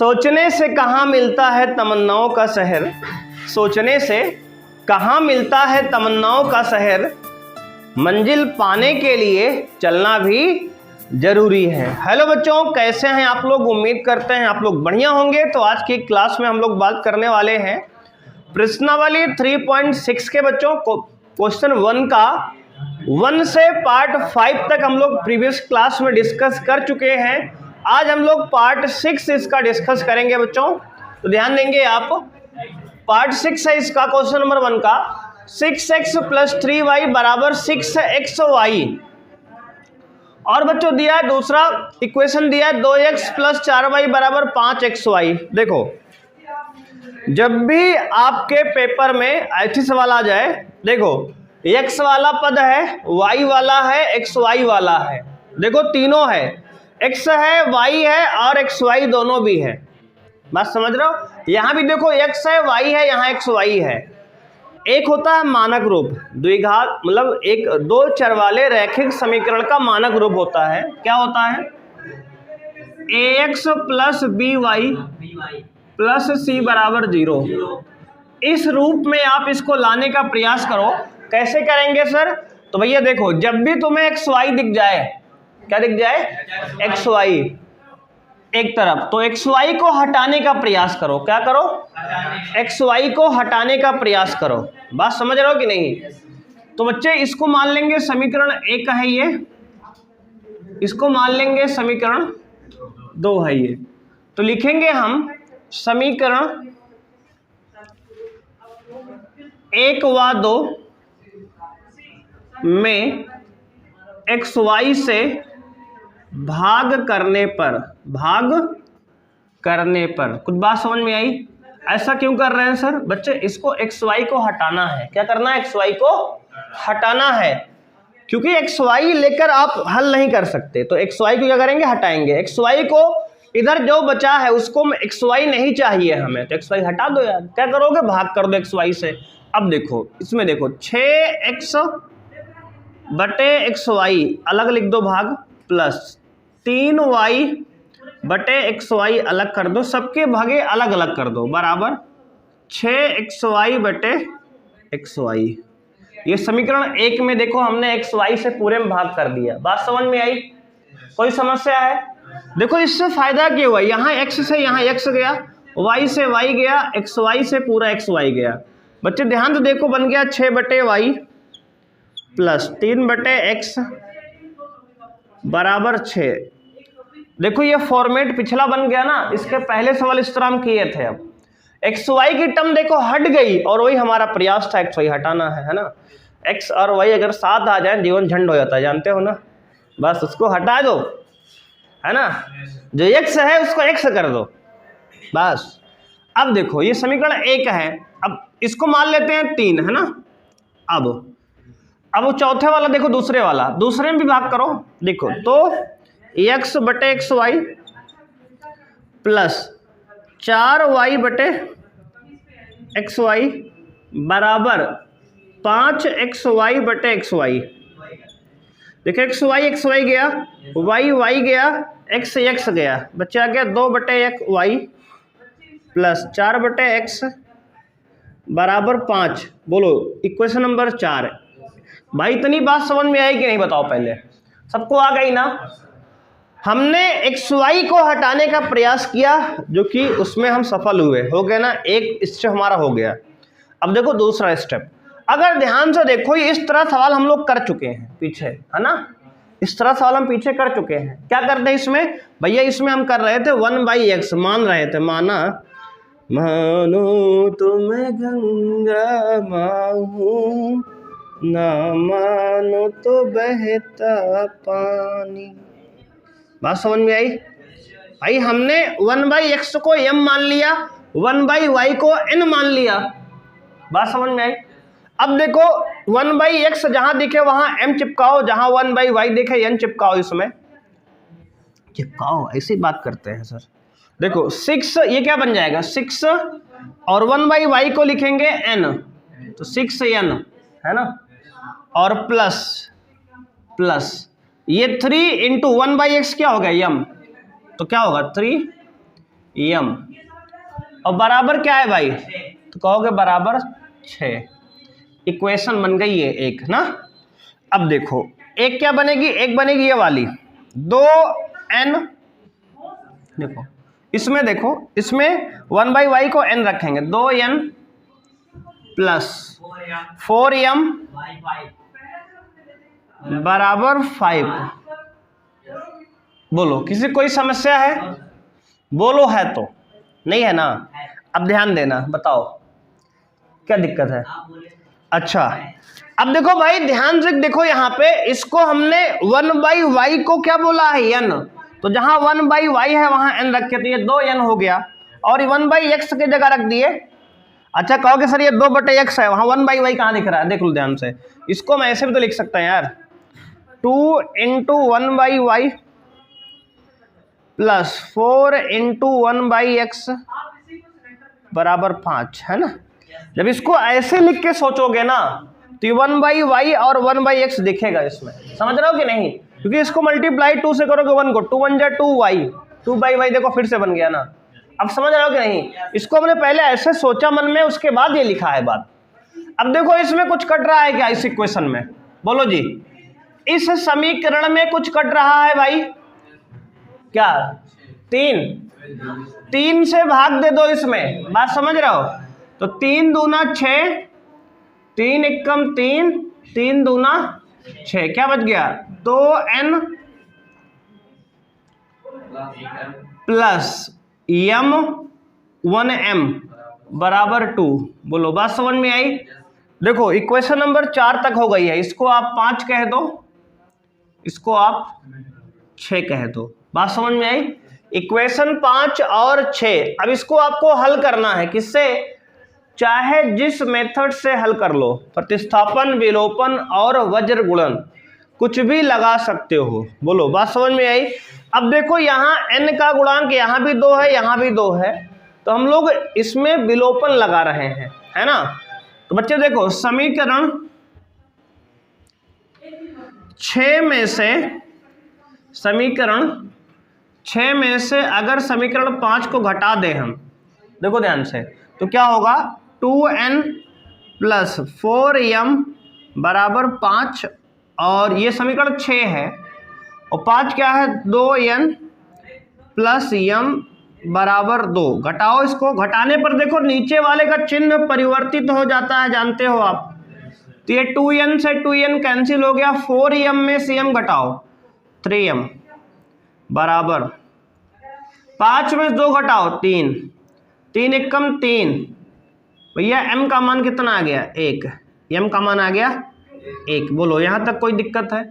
सोचने से कहाँ मिलता है तमन्नाओं का शहर, सोचने से कहाँ मिलता है तमन्नाओं का शहर, मंजिल पाने के लिए चलना भी जरूरी है। हेलो बच्चों, कैसे हैं आप लोग? उम्मीद करते हैं आप लोग बढ़िया होंगे। तो आज की क्लास में हम लोग बात करने वाले हैं प्रश्नावली 3.6 के बच्चों को क्वेश्चन 1 का 1 से पार्ट 5 तक हम लोग प्रीवियस क्लास में डिस्कस कर चुके हैं। आज हम लोग पार्ट 6 इसका डिस्कस करेंगे बच्चों। तो ध्यान देंगे आप, पार्ट 6 है इसका क्वेश्चन नंबर 1 का 6x + 3y = 6xy। और बच्चों दिया है दूसरा इक्वेशन दिया है 2x + 4y = 5xy। देखो, जब भी आपके पेपर में ऐसी सवाल आ जाए, देखो x वाला पद है, y वाला है, xy वाला है। देखो तीनों है, x है, y है और xy दोनों भी है। बात समझ रहे हो? यहां भी देखो x है, y है, यहाँ xy है। एक होता है मानक रूप, द्विघात मतलब एक दो चर वाले रैखिक समीकरण का मानक रूप होता है। क्या होता है? ax + by + c = 0। इस रूप में आप इसको लाने का प्रयास करो। कैसे करेंगे सर? तो भैया देखो, जब भी तुम्हें xy दिख जाए, क्या दिख जाए? xy एक तरफ, तो xy को हटाने का प्रयास करो। क्या करो? xy को हटाने का प्रयास करो। बात समझ रहे हो कि नहीं? तो बच्चे इसको मान लेंगे समीकरण 1 है ये, इसको मान लेंगे समीकरण 2 है ये। तो लिखेंगे हम समीकरण 1 व 2 में xy से भाग करने पर कुछ बात समझ में आई? ऐसा क्यों कर रहे हैं सर? बच्चे इसको xy को हटाना है। क्या करना है? xy को हटाना है, क्योंकि xy लेकर आप हल नहीं कर सकते। तो xy को क्या करेंगे? हटाएंगे। xy को इधर जो बचा है उसको xy नहीं चाहिए हमें, तो xy हटा दो यार। क्या करोगे? भाग कर दो xy से। अब देखो इसमें, देखो 6x / xy अलग लिख दो भाग, प्लस 3y / xy अलग कर दो, सबके भागे अलग अलग कर दो, बराबर 6xy / xy। ये समीकरण 1 में देखो हमने xy से पूरे में भाग कर दिया। बात समझ में आई? कोई समस्या है? देखो इससे फायदा क्या हुआ, यहाँ x से यहाँ x गया, y से y गया, xy से पूरा xy गया। बच्चे ध्यान तो देखो, बन गया 6/y + 3/x = 6। देखो ये फॉर्मेट पिछला बन गया ना, इसके पहले सवाल इस तरह हम किए थे। अब xy की टर्म देखो हट गई, और वही हमारा प्रयास था xy हटाना है ना। x और y अगर साथ आ जाए जीवन झंड हो जाता है, जानते हो ना। बस उसको हटा दो, है ना। जो x है उसको x कर दो, बस। अब देखो ये समीकरण 1 है, अब इसको मान लेते हैं 3, है ना। अब वो चौथे वाला देखो, दूसरे वाला, दूसरे में भी भाग करो। देखो तो x / xy plus 4y / xy बराबर 5xy / xy। देखो xy गया, y गया, x गया, बच्चा आ गया 2/y प्लस 4/x बराबर 5। बोलो इक्वेशन नंबर 4। भाई इतनी बात समझ में आई कि नहीं बताओ? पहले सबको आ गई ना? हमने xy को हटाने का प्रयास किया, जो कि उसमें हम सफल हुए, हो गया ना। एक स्टेप हमारा हो गया। अब देखो दूसरा स्टेप, अगर ध्यान से देखो, इस तरह सवाल हम लोग कर चुके हैं पीछे, है ना। इस तरह सवाल हम पीछे कर चुके हैं। क्या करते हैं इसमें भैया? इसमें हम कर रहे थे 1/x, मान रहे थे, मानो तुम्हें गंगा माहूं, ना मानो तो बहता पानी। बात समझ में आई? भाई हमने 1/x को m मान लिया, 1/y को n मान लिया। बात समझ में आई? अब देखो 1/x जहां दिखे वहां m चिपकाओ, जहां 1/y दिखे n चिपकाओ। इसमें चिपकाओ, ऐसी बात करते हैं सर। देखो 6, ये क्या बन जाएगा? 6, और 1/y को लिखेंगे n, तो 6n, है ना। और प्लस ये 3 × 1/x क्या होगा? m, तो क्या होगा? 3 यम, और बराबर क्या है भाई, तो कहोगे बराबर 6। इक्वेशन बन गई है एक ना। अब देखो एक क्या बनेगी, एक बनेगी ये वाली 2n, देखो इसमें, देखो इसमें 1/y को n रखेंगे, 2n प्लस 4m बराबर 5। बोलो किसी कोई समस्या है, बोलो है तो, नहीं है ना। अब ध्यान देना, बताओ क्या दिक्कत है। अच्छा अब देखो भाई ध्यान से देखो, यहाँ पे इसको हमने 1/y को क्या बोला है, n, तो जहां 1/y है वहां n रखे, तो ये 2n हो गया, और 1/x की जगह रख दिए। अच्छा कहोगे सर ये 2/x है, वहां 1/y कहाँ दिख रहा है, देख लो ध्यान से, इसको मैं ऐसे भी तो लिख सकता हूं यार, 2 × 1/y प्लस 4 × 1/x बराबर 5, है ना। जब इसको ऐसे लिख के सोचोगे ना तो ये 1/y और 1/x दिखेगा इसमें, समझ रहे हो कि नहीं, क्योंकि इसको मल्टीप्लाई 2 से करोगे 1 को, 2 1 जा 2y, 2/y देखो फिर से बन गया ना। अब समझ रहे हो कि नहीं, इसको हमने पहले ऐसे सोचा मन में, उसके बाद ये लिखा है बात। अब देखो इसमें कुछ कट रहा है क्या इस इक्वेशन में, बोलो जी, इस समीकरण में कुछ कट रहा है भाई, क्या 3 से भाग दे दो इसमें, बात समझ रहे हो, तो 3 दूना 6, 3 एकम 3, 3 दूना 6, क्या बच गया 2n प्लस m 1m बराबर 2। बोलो बात समझ में आई। देखो इक्वेशन नंबर 4 तक हो गई है, इसको आप 5 कह दो, इसको आप 6 कह दो, बात समझ में आई। इक्वेशन 5 और 6, अब इसको आपको हल करना है, किससे, चाहे जिस मेथड से हल कर लो, प्रतिस्थापन, विलोपन और वज्र गुणन, कुछ भी लगा सकते हो। बोलो बात समझ में आई। अब देखो यहाँ n का गुणांक यहाँ भी 2 है, यहाँ भी 2 है, तो हम लोग इसमें विलोपन लगा रहे हैं, है ना। तो बच्चे देखो समीकरण 6 में से, समीकरण 6 में से अगर समीकरण 5 को घटा दें हम, देखो ध्यान से, तो क्या होगा 2n प्लस 4m बराबर 5, और ये समीकरण 6 है, और 5 क्या है 2n प्लस m बराबर 2। घटाओ, इसको घटाने पर देखो नीचे वाले का चिन्ह परिवर्तित हो जाता है, जानते हो आप, तो ये 2n से 2n कैंसिल हो गया, 4m में से m घटाओ 3m बराबर 5 में 2 घटाओ 3, 3 एकम 3, भैया m का मान कितना आ गया 1, m का मान आ गया 1। बोलो यहां तक कोई दिक्कत है।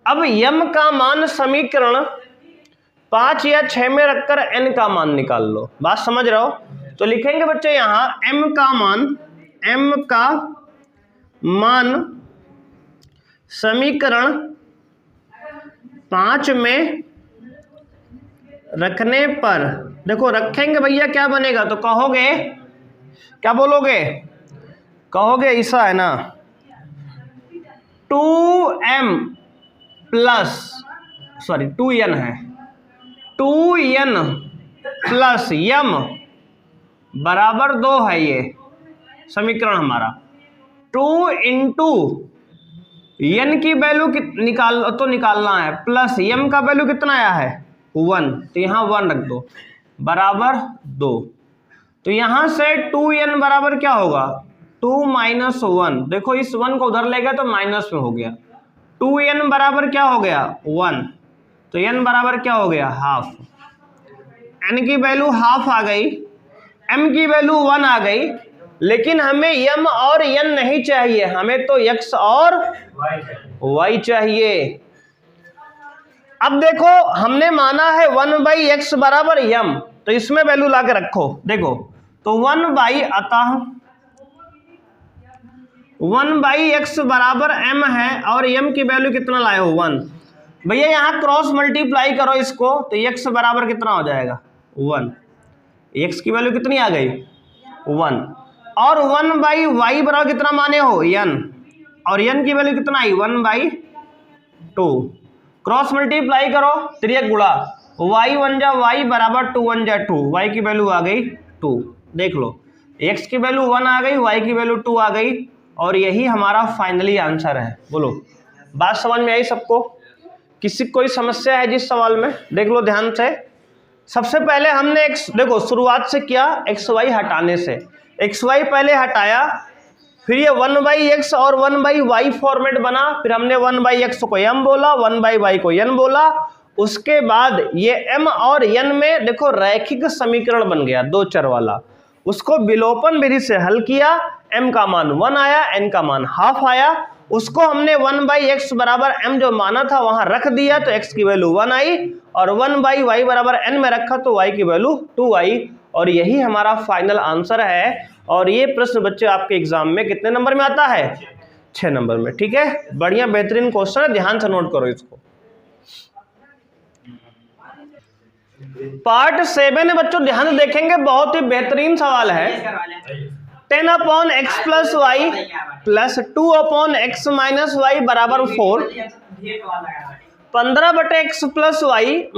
अब m का मान समीकरण 5 या 6 में रखकर n का मान निकाल लो, बात समझ रहे हो। तो लिखेंगे बच्चे यहां m का मान समीकरण 5 में रखने पर, देखो रखेंगे भैया क्या बनेगा, तो कहोगे, क्या बोलोगे, कहोगे ऐसा है ना, 2m प्लस, सॉरी 2n है, 2n प्लस m बराबर 2 है, ये समीकरण हमारा, 2 इंटू n की वैल्यू निकालना है, प्लस m का वैल्यू कितना आया है 1, तो यहाँ 1 रख दो बराबर 2। तो यहां से 2n बराबर क्या होगा 2 माइनस 1, देखो इस 1 को उधर ले गया तो माइनस में हो गया, 2n बराबर क्या हो गया 1, तो n बराबर क्या हो गया हाफ, n की वैल्यू हाफ आ गई, m की वैल्यू 1 आ गई, लेकिन हमें m और n नहीं चाहिए, हमें तो x और y चाहिए। अब देखो हमने माना है 1/x बराबर m, तो इसमें वैल्यू ला के रखो, देखो तो 1/अतः 1/x बराबर m है, और m की वैल्यू कितना लाए हो 1, भैया यहाँ क्रॉस मल्टीप्लाई करो इसको, तो x बराबर कितना हो जाएगा 1, x की वैल्यू कितनी आ गई 1, और 1/y बराबर कितना माने हो n, और n की वैल्यू कितना आई 1/2, क्रॉस मल्टीप्लाई करो, 3 गुणा वाई वन जा वाई बराबर 2 1 जा 2, वाई की वैल्यू आ गई 2। देख लो एक्स की वैल्यू 1 आ गई, वाई की वैल्यू 2 आ गई, और यही हमारा फाइनली आंसर है। बोलो बात समझ में आई सबको? किसी कोई समस्या है जिस सवाल में? देख लो ध्यान से। सबसे पहले हमने देखो शुरुआत से किया एक्स वाई हटाने से, एक्स वाई पहले हटाया, फिर ये 1/x और 1/y फॉर्मेट बना, फिर हमने 1/x को m बोला, 1/y को n बोला। उसके बाद ये m और n में देखो रैखिक समीकरण बन गया 2 चर वाला, उसको विलोपन विधि से हल किया, m का मान 1 आया, n का मान हाफ आया, उसको हमने 1/x बराबर m जो माना था वहां रख दिया तो x की वैल्यू 1 आई, और 1/y बराबर n में रखा तो y की वैल्यू 2 आई, और यही हमारा फाइनल आंसर है। और ये प्रश्न बच्चे आपके एग्जाम में कितने नंबर में आता है? 6 नंबर में। ठीक है, बढ़िया बेहतरीन क्वेश्चन है, ध्यान से नोट करो इसको। पार्ट 7 में बच्चों ध्यान से देखेंगे, बहुत ही बेहतरीन सवाल है। 10/x + y + 2/x - y बराबर 4, 15/x + y -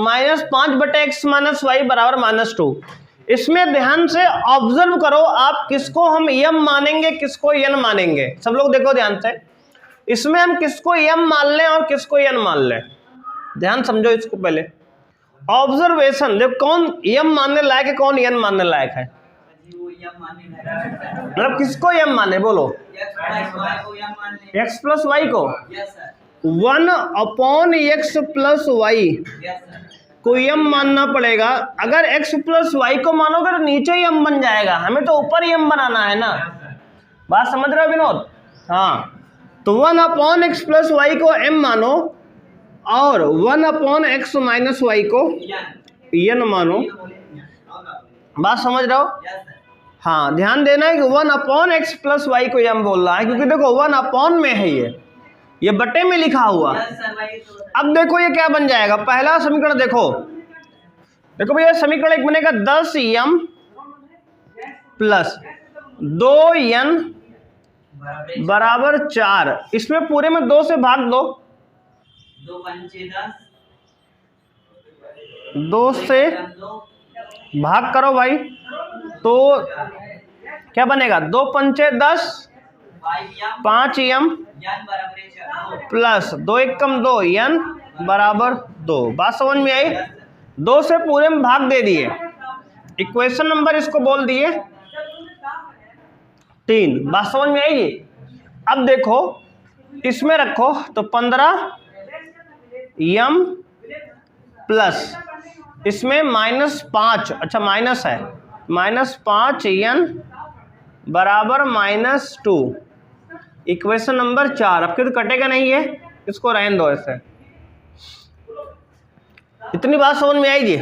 5/x - y बराबर -2। इसमें ध्यान से ऑब्जर्व करो आप, किसको हम m मानेंगे किसको n मानेंगे। सब लोग देखो ध्यान से, इसमें हम किसको m मान लें और किसको n मान लें, ध्यान समझो इसको पहले। ऑब्जर्वेशन देखो, कौन m मानने लायक है कौन n मानने लायक है, मतलब किसको m माने? बोलो x + y को 1/x + y को m मानना पड़ेगा। अगर x + y को मानोगे तो नीचे ही m बन जाएगा, हमें तो ऊपर ही m बनाना है ना। बात समझ रहे हो विनोद? हाँ, तो 1/x + y को m मानो और 1/x - y को n मानो। बात समझ रहे हो? हाँ, ध्यान देना है कि 1/x + y को m बोल रहा है, क्योंकि देखो 1 में है, ये बटे में लिखा हुआ। अब देखो ये क्या बन जाएगा, पहला समीकरण देखो भैया, समीकरण एक बनेगा 10m + 2n बराबर 4। इसमें पूरे में 2 से भाग दो, 2 से भाग करो भाई, तो क्या बनेगा? 2 पंचे 10, 5m + 2 1 कम 2 n बराबर 2। बात समझ में आई? 2 से पूरे में भाग दे दिए, इक्वेशन नंबर इसको बोल दिए 3। बात समझ में आएगी? अब देखो इसमें रखो तो 15m प्लस इसमें -5, अच्छा माइनस है, -5n बराबर -2, इक्वेशन नंबर 4। अब तो कटेगा नहीं है, इसको रहने दो ऐसे। इतनी बात समझ में आएगी?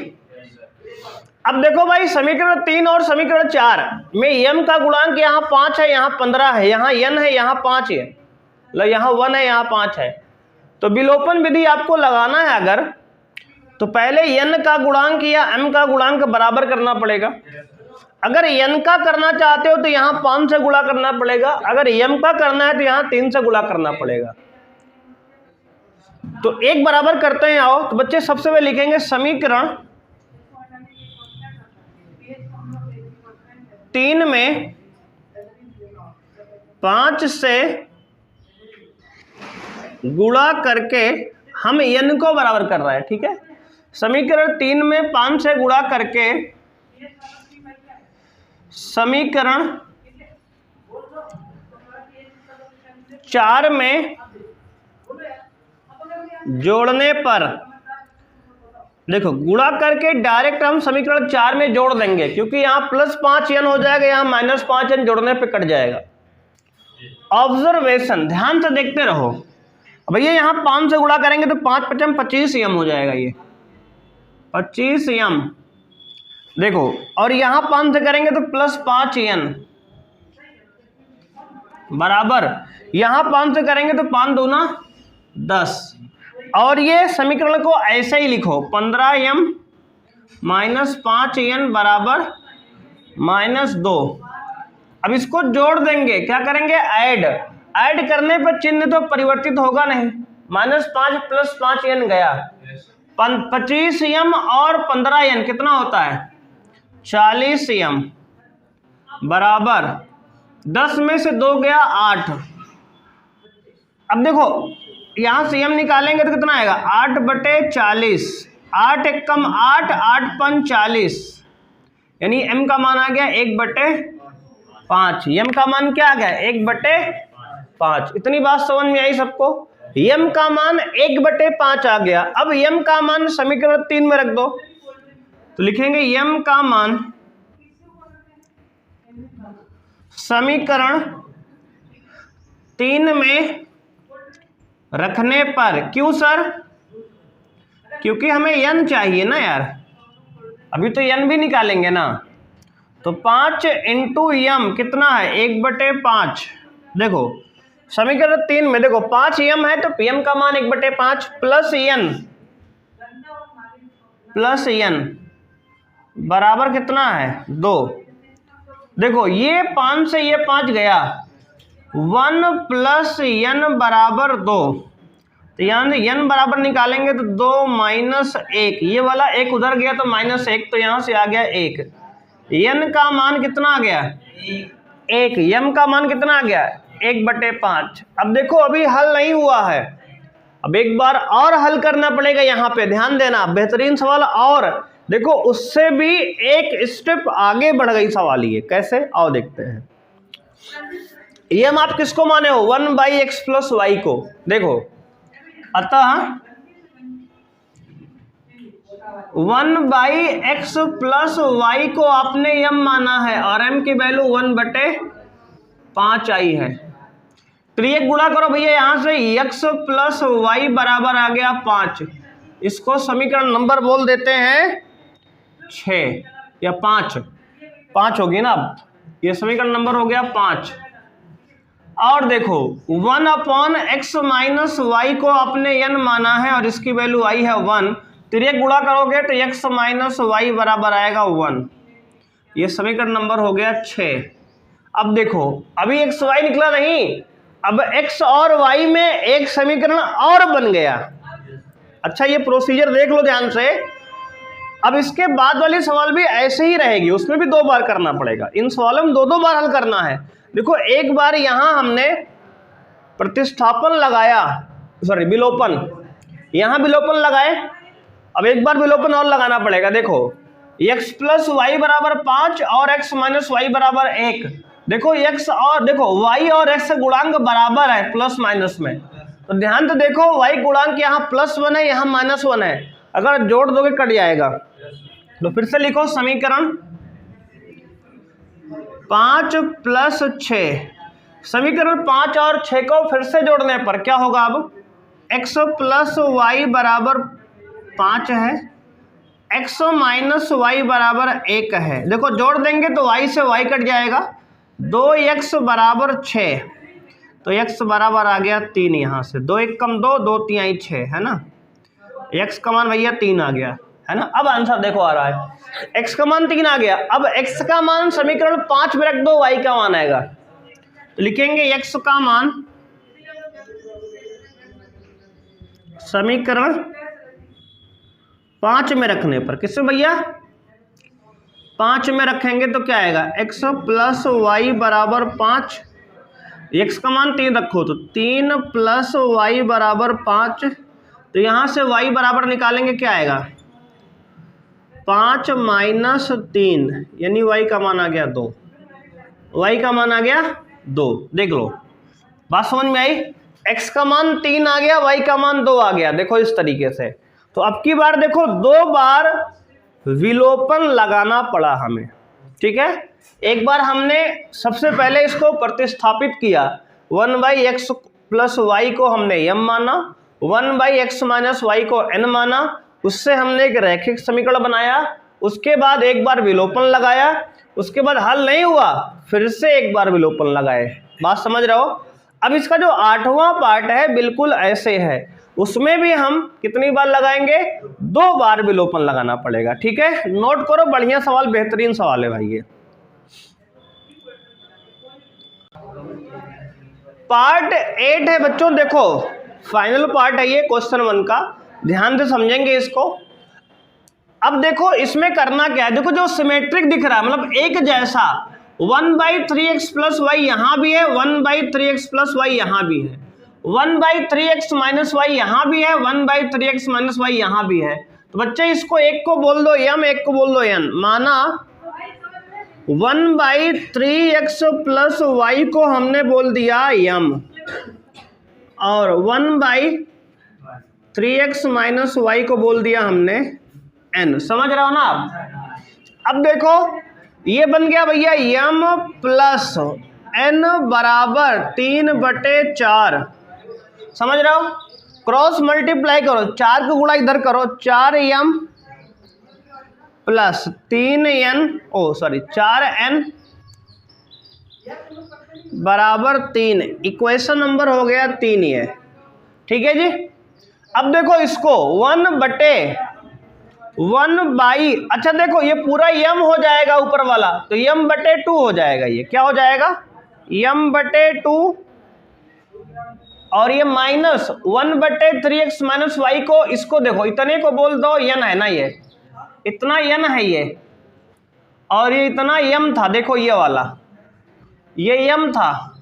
अब देखो भाई, समीकरण 3 और समीकरण 4 में m का गुणांक यहाँ 5 है, यहाँ 15 है, यहाँ n है, यहाँ 5 है, मतलब यहाँ 1 है, यहाँ 5 है। तो विलोपन विधि आपको लगाना है अगर, तो पहले n का गुणांक या m का गुणांक बराबर करना पड़ेगा। अगर n का करना चाहते हो तो यहाँ 5 से गुणा करना पड़ेगा, अगर m का करना है तो यहाँ 3 से गुणा करना पड़ेगा। तो एक बराबर करते हैं। आओ तो बच्चे सबसे पहले लिखेंगे समीकरण 3 में 5 से गुणा करके हम n को बराबर कर रहे हैं। ठीक है, समीकरण 3 में 5 से गुणा करके समीकरण 4 में जोड़ने पर, देखो गुणा करके डायरेक्ट हम समीकरण 4 में जोड़ देंगे, क्योंकि यहाँ +5n हो जाएगा, यहाँ -5n जोड़ने पे कट जाएगा। ऑब्जर्वेशन ध्यान से देखते रहो भैया, यहाँ 5 से गुणा करेंगे तो 5 × 5 = 25m हो जाएगा, ये 25m। देखो और यहाँ 5 से करेंगे तो +5n बराबर, यहाँ 5 से करेंगे तो 5 दूना 10। और ये समीकरण को ऐसे ही लिखो 15m - 5n बराबर -2। अब इसको जोड़ देंगे, क्या करेंगे? ऐड करने पर चिन्ह तो परिवर्तित होगा नहीं, -5 + 5n गया, 25 m और 15 n कितना होता है 40 m बराबर 10 में से 2 गया 8। अब देखो यहां से m निकालेंगे तो कितना आएगा 8/40, 8 एक कम 8, 8 पंच 40, यानी m का मान आ गया 1/5। m का मान क्या आ गया 1/5। इतनी बात समझ में आई सबको। m का मान 1/5 आ गया। अब m का मान समीकरण 3 में रख दो, तो लिखेंगे m का मान समीकरण 3 में रखने पर, क्यों सर, क्योंकि हमें n चाहिए ना यार, अभी तो n भी निकालेंगे ना। तो 5 इंटू m कितना है 1/5। देखो समीकरण 3 में देखो 5 m है तो m का मान 1/5 प्लस n बराबर कितना है 2। देखो ये 5 से ये 5 गया, 1 प्लस n बराबर 2। तो यहाँ से n बराबर निकालेंगे तो 2 माइनस 1, ये वाला 1 उधर गया तो -1, तो यहाँ से आ गया 1। n का मान कितना आ गया 1, m का मान कितना आ गया 1/5। अब देखो अभी हल नहीं हुआ है, अब एक बार और हल करना पड़ेगा। यहाँ पे ध्यान देना, बेहतरीन सवाल। और देखो उससे भी एक स्टेप आगे बढ़ गई सवाल। ये कैसे, आओ देखते हैं। ये हम आप किसको माने हो 1/x प्लस y को। देखो अतः 1/x प्लस y को आपने m माना है और m की वैल्यू 1/5 आई है। तो ये गुणा करो भैया, यहां से x प्लस y बराबर आ गया 5। इसको समीकरण नंबर बोल देते हैं 6 या 5 होगी ना। अब ये समीकरण नंबर हो गया 5। और देखो 1/x माइनस y को आपने n माना है और इसकी वैल्यू आई है 1। तो ये गुणा करोगे तो x माइनस y बराबर आएगा 1। ये समीकरण नंबर हो गया 6। अब देखो अभी x y निकला नहीं, अब x और y में एक समीकरण और बन गया। अच्छा ये प्रोसीजर देख लो ध्यान से। अब इसके बाद वाली सवाल भी ऐसे ही रहेगी, उसमें भी 2 बार करना पड़ेगा। इन सवालों में 2 बार हल करना है। देखो एक बार यहां हमने प्रतिस्थापन लगाया, सॉरी विलोपन, यहां विलोपन लगाए। अब एक बार विलोपन और लगाना पड़ेगा। देखो x प्लस वाई बराबर 5 और x माइनस वाई बराबर 1। देखो x और देखो y और x गुणांक बराबर है प्लस माइनस में, तो ध्यान से देखो y गुणांक यहाँ +1 है, यहाँ -1 है। अगर जोड़ दोगे कट जाएगा। तो फिर से लिखो समीकरण 5 प्लस 6। समीकरण 5 और 6 को फिर से जोड़ने पर क्या होगा, अब x प्लस वाई बराबर 5 है, x माइनस वाई बराबर 1 है। देखो जोड़ देंगे तो y से y कट जाएगा, 2x बराबर 6, तो x बराबर आ गया 3। यहाँ से 2 1 कम 2, 2 3 6 है ना। x का मान भैया 3 आ गया है ना। अब आंसर देखो आ रहा है, x का मान 3 आ गया। अब x का मान समीकरण 5 में रख दो, y का मान आएगा। तो लिखेंगे x का मान समीकरण 5 में रखने पर, किससे भैया 5 में रखेंगे तो क्या आएगा, x प्लस वाई बराबर 5। x का मान 3 रखो तो 3 प्लस वाई बराबर 5। तो यहां से y बराबर निकालेंगे क्या आएगा 5 माइनस 3, यानी y का मान आ गया 2। y का मान आ गया 2। देख लो बात समझ में आई। x का मान 3 आ गया, y का मान 2 आ गया। देखो इस तरीके से। तो अब की बार देखो 2 बार विलोपन लगाना पड़ा हमें, ठीक है। एक बार हमने सबसे पहले इसको प्रतिस्थापित किया, 1/x प्लस वाई को हमने m माना, 1/x माइनस वाई को n माना। उससे हमने एक रैखिक समीकरण बनाया। उसके बाद एक बार विलोपन लगाया, उसके बाद हल नहीं हुआ, फिर से एक बार विलोपन लगाए। बात समझ रहे हो। अब इसका जो 8वां पार्ट है बिल्कुल ऐसे है, उसमें भी हम कितनी बार लगाएंगे, 2 बार विलोपन लगाना पड़ेगा, ठीक है। नोट करो, बढ़िया सवाल, बेहतरीन सवाल है भाई ये। पार्ट 8 है बच्चों, देखो फाइनल पार्ट है ये क्वेश्चन 1 का। ध्यान से समझेंगे इसको। अब देखो इसमें करना क्या है, देखो जो सिमेट्रिक दिख रहा है मतलब एक जैसा 1/3x प्लस वाई यहाँ भी है, 1/3x प्लस वाई यहाँ भी है, 1/3x माइनस वाई यहाँ भी है, 1/3x माइनस वाई यहाँ भी है। तो बच्चे इसको एक को बोल दो m, एक को बोल दो n। माना 1/3x प्लस वाई को हमने बोल दिया m और 1/3x माइनस वाई को बोल दिया हमने n। समझ रहे हो ना आप? अब देखो ये बन गया भैया m प्लस n बराबर 3/4। समझ रहे हो? क्रॉस मल्टीप्लाई करो, 4 का गुणा इधर करो, 4m प्लस 4n बराबर 3। इक्वेशन नंबर हो गया 3 ये। ठीक है जी। अब देखो इसको 1/1 अच्छा देखो ये पूरा m हो जाएगा ऊपर वाला, तो m/2 हो जाएगा। ये क्या हो जाएगा? m/2 और ये माइनस 1/3x माइनस वाई को, इसको देखो इतने को बोल दो n है ना, ये इतना n है ये, और ये इतना m था, देखो ये वाला ये m था,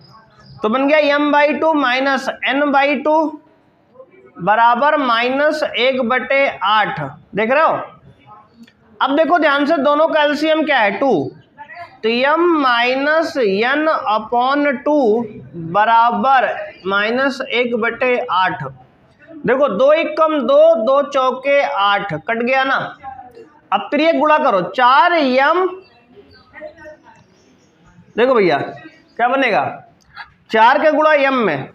तो बन गया m/2 माइनस n/2 बराबर -1/8। देख रहे हो? अब देखो ध्यान से, दोनों का एलसीएम क्या है? 2, तो m माइनस n अपॉन 2 बराबर -1/8। देखो 2 1 कम 2, 2 चौके 8, कट गया ना। अब त्रिक गुणा करो, 4m, देखो भैया क्या बनेगा, 4 का गुणा m में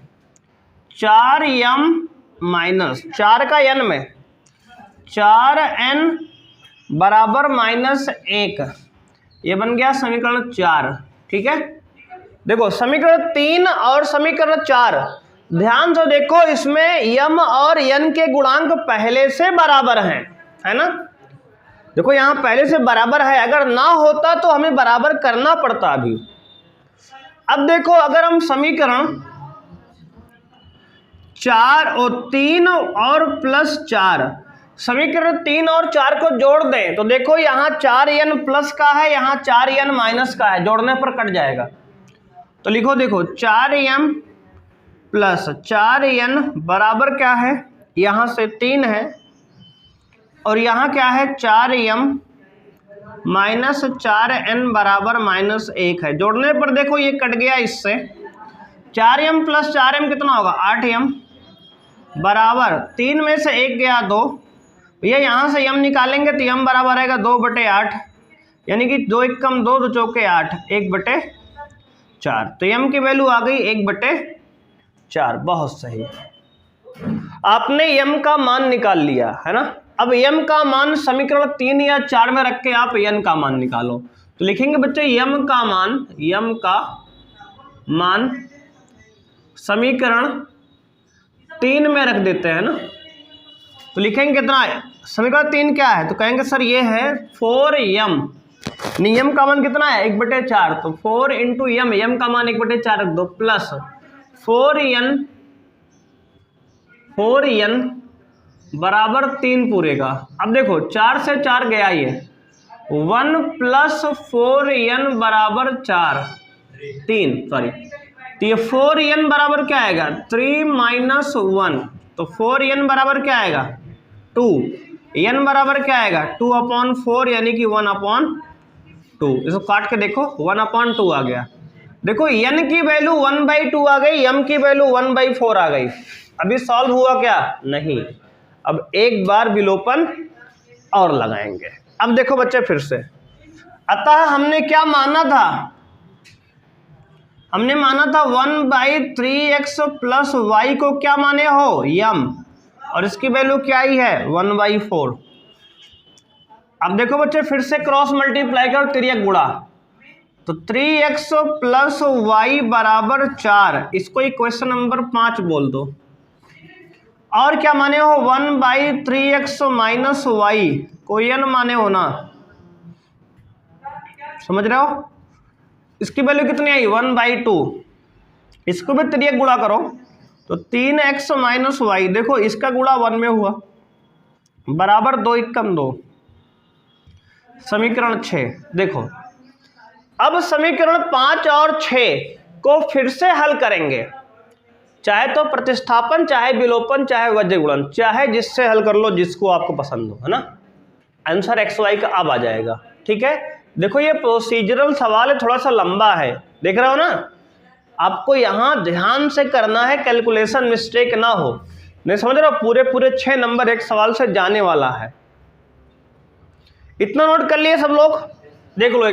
4m माइनस 4 का n में 4n बराबर -1। ये बन गया समीकरण 4। ठीक है। देखो समीकरण 3 और समीकरण 4 ध्यान से देखो, इसमें m और n के गुणांक पहले से बराबर हैं, है ना। देखो यहां पहले से बराबर है, अगर ना होता तो हमें बराबर करना पड़ता अभी। अब देखो अगर हम समीकरण 4 और 3 और प्लस 4, समीकरण 3 और 4 को जोड़ दें तो देखो यहाँ 4n प्लस का है, यहाँ 4n माइनस का है, जोड़ने पर कट जाएगा। तो लिखो, देखो 4m प्लस 4n बराबर क्या है, यहाँ से 3 है और यहाँ क्या है 4m माइनस 4n बराबर -1 है। जोड़ने पर देखो ये कट गया इससे, 4m प्लस 4m कितना होगा 8m बराबर 3 में से 1 गया 2। भैया यहाँ से m निकालेंगे तो m बराबर आएगा 2/8, यानी कि 2 1 कम 2, 2 चौके 8, 1/4। तो m की वैल्यू आ गई 1/4। बहुत सही, आपने m का मान निकाल लिया है ना। अब m का मान समीकरण 3 या 4 में रख के आप n का मान निकालो। तो लिखेंगे बच्चे m का मान समीकरण 3 में रख देते हैं ना। तो लिखेंगे कितना है, समीकरण 3 क्या है, तो कहेंगे सर ये है 4m। नियम का मान कितना है 1/4, तो 4 इंटू m का मान 1/4 रख दो, प्लस 4n बराबर 3 पूरे का। अब देखो 4 से 4 गया, ये 1 प्लस 4n बराबर 3 सॉरी, तो ये 4n बराबर क्या आएगा 3 माइनस 1, तो 4n बराबर क्या आएगा 2, n बराबर क्या आएगा 2/4 यानी कि 1/2। इसको काट के देखो 1/2 आ गया। देखो n की वैल्यू 1/2 आ गई, m की वैल्यू 1/4 आ गई। अभी सॉल्व हुआ क्या? नहीं। अब एक बार विलोपन और लगाएंगे। अब देखो बच्चे फिर से, अतः हमने क्या माना था, हमने माना था 1/3x प्लस वाई को क्या माने हो m, और इसकी वैल्यू क्या ही है 1/4। अब देखो बच्चे फिर से क्रॉस मल्टीप्लाई करो, तिर्यक गुणा, तो 3x प्लस वाई बराबर 4, इसको इक्वेशन नंबर 5 बोल दो। और क्या माने हो 1/3x माइनस वाई को n माने हो ना, समझ रहे हो। इसकी वैल्यू कितनी आई 1/2। इसको भी तिर्यक गुणा करो तो 3x माइनस वाई, देखो इसका गुणा 1 में हुआ बराबर 2 एकम 2, समीकरण 6। देखो अब समीकरण 5 और 6 को फिर से हल करेंगे, चाहे तो प्रतिस्थापन, चाहे विलोपन, चाहे वज्र गुणन, चाहे जिससे हल कर लो, जिसको आपको पसंद हो, है ना। आंसर एक्स वाई का अब आ जाएगा, ठीक है। देखो ये प्रोसीजरल सवाल है, थोड़ा सा लंबा है, देख रहे हो ना। आपको यहाँ ध्यान से करना है, कैलकुलेशन मिस्टेक ना हो, नहीं समझ रहे हो। पूरे पूरे 6 नंबर एक सवाल से जाने वाला है। इतना नोट कर लिए सब लोग, देख लो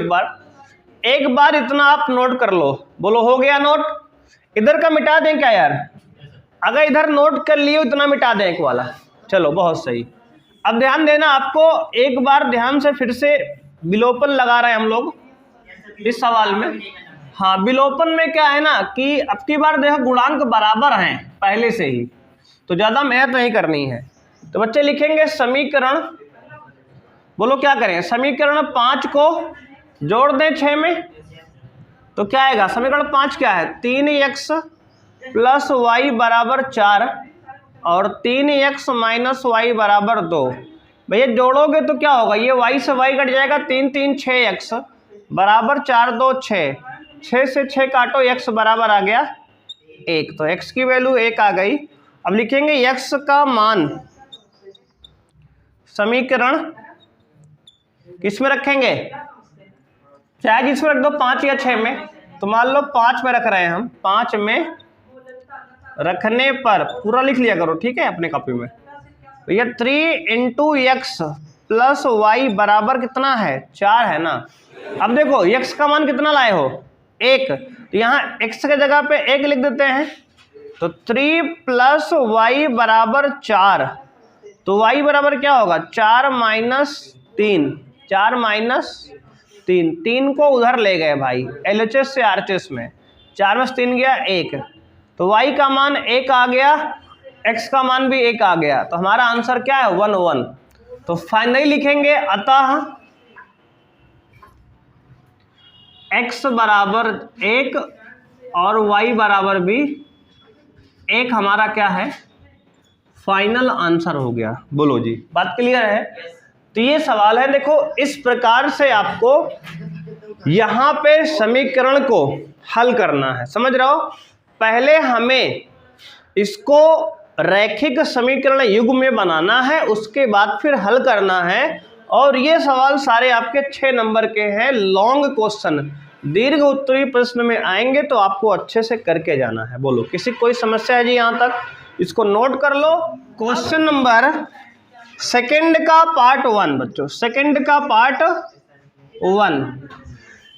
एक बार इतना आप नोट कर लो। बोलो हो गया नोट? इधर का मिटा दें क्या यार? अगर इधर नोट कर लिए इतना मिटा दें एक वाला, चलो बहुत सही। अब ध्यान देना, आपको एक बार ध्यान से फिर से विलोपन लगा रहे हैं हम लोग इस सवाल में। हाँ, विलोपन में क्या है ना कि अब की बार देखो गुणांक बराबर हैं पहले से ही, तो ज्यादा मेहनत नहीं करनी है। तो बच्चे लिखेंगे समीकरण, बोलो क्या करें, समीकरण 5 को जोड़ दें 6 में, तो क्या आएगा? समीकरण 5 क्या है? 3x प्लस वाई बराबर 4 और 3x माइनस वाई बराबर 2। भैया जोड़ोगे तो क्या होगा? ये y से y कट जाएगा, 3 3 6x बराबर 4 2 6, 6 से 6 काटो, x बराबर आ गया 1, तो x की वैल्यू 1 आ गई। अब लिखेंगे x का मान समीकरण किस में रखेंगे? चाहे जिसमें रख दो, 5 या 6 में। तो मान लो 5 में रख रहे हैं हम, 5 में रखने पर पूरा लिख लिया करो, ठीक है, अपने कॉपी में। तो ये 3 इंटू एक्स प्लस वाई बराबर कितना है? 4 है ना। अब देखो x का मान कितना लाए हो? 1, तो यहाँ x के जगह पे 1 लिख देते हैं, तो 3 प्लस वाई बराबर 4। तो y बराबर क्या होगा? 4 माइनस 3, 4 माइनस 3, 3 को उधर ले गए भाई, LHS से RHS में, 4 में 3 गया 1, तो y का मान 1 आ गया, x का मान भी 1 आ गया, तो हमारा आंसर क्या है? 1 1। तो फाइनली लिखेंगे अतः x बराबर 1 और y बराबर भी 1 हमारा क्या है? फाइनल आंसर हो गया। बोलो जी, बात क्लियर है? तो ये सवाल है, देखो इस प्रकार से आपको यहाँ पे समीकरण को हल करना है, समझ रहे हो। पहले हमें इसको रैखिक समीकरण युग में बनाना है, उसके बाद फिर हल करना है। और ये सवाल सारे आपके 6 नंबर के हैं, लॉन्ग क्वेश्चन, दीर्घ उत्तरीय प्रश्न में आएंगे, तो आपको अच्छे से करके जाना है। बोलो किसी कोई समस्या है जी यहाँ तक? इसको नोट कर लो। क्वेश्चन नंबर सेकंड का पार्ट 1 बच्चों, सेकंड का पार्ट 1,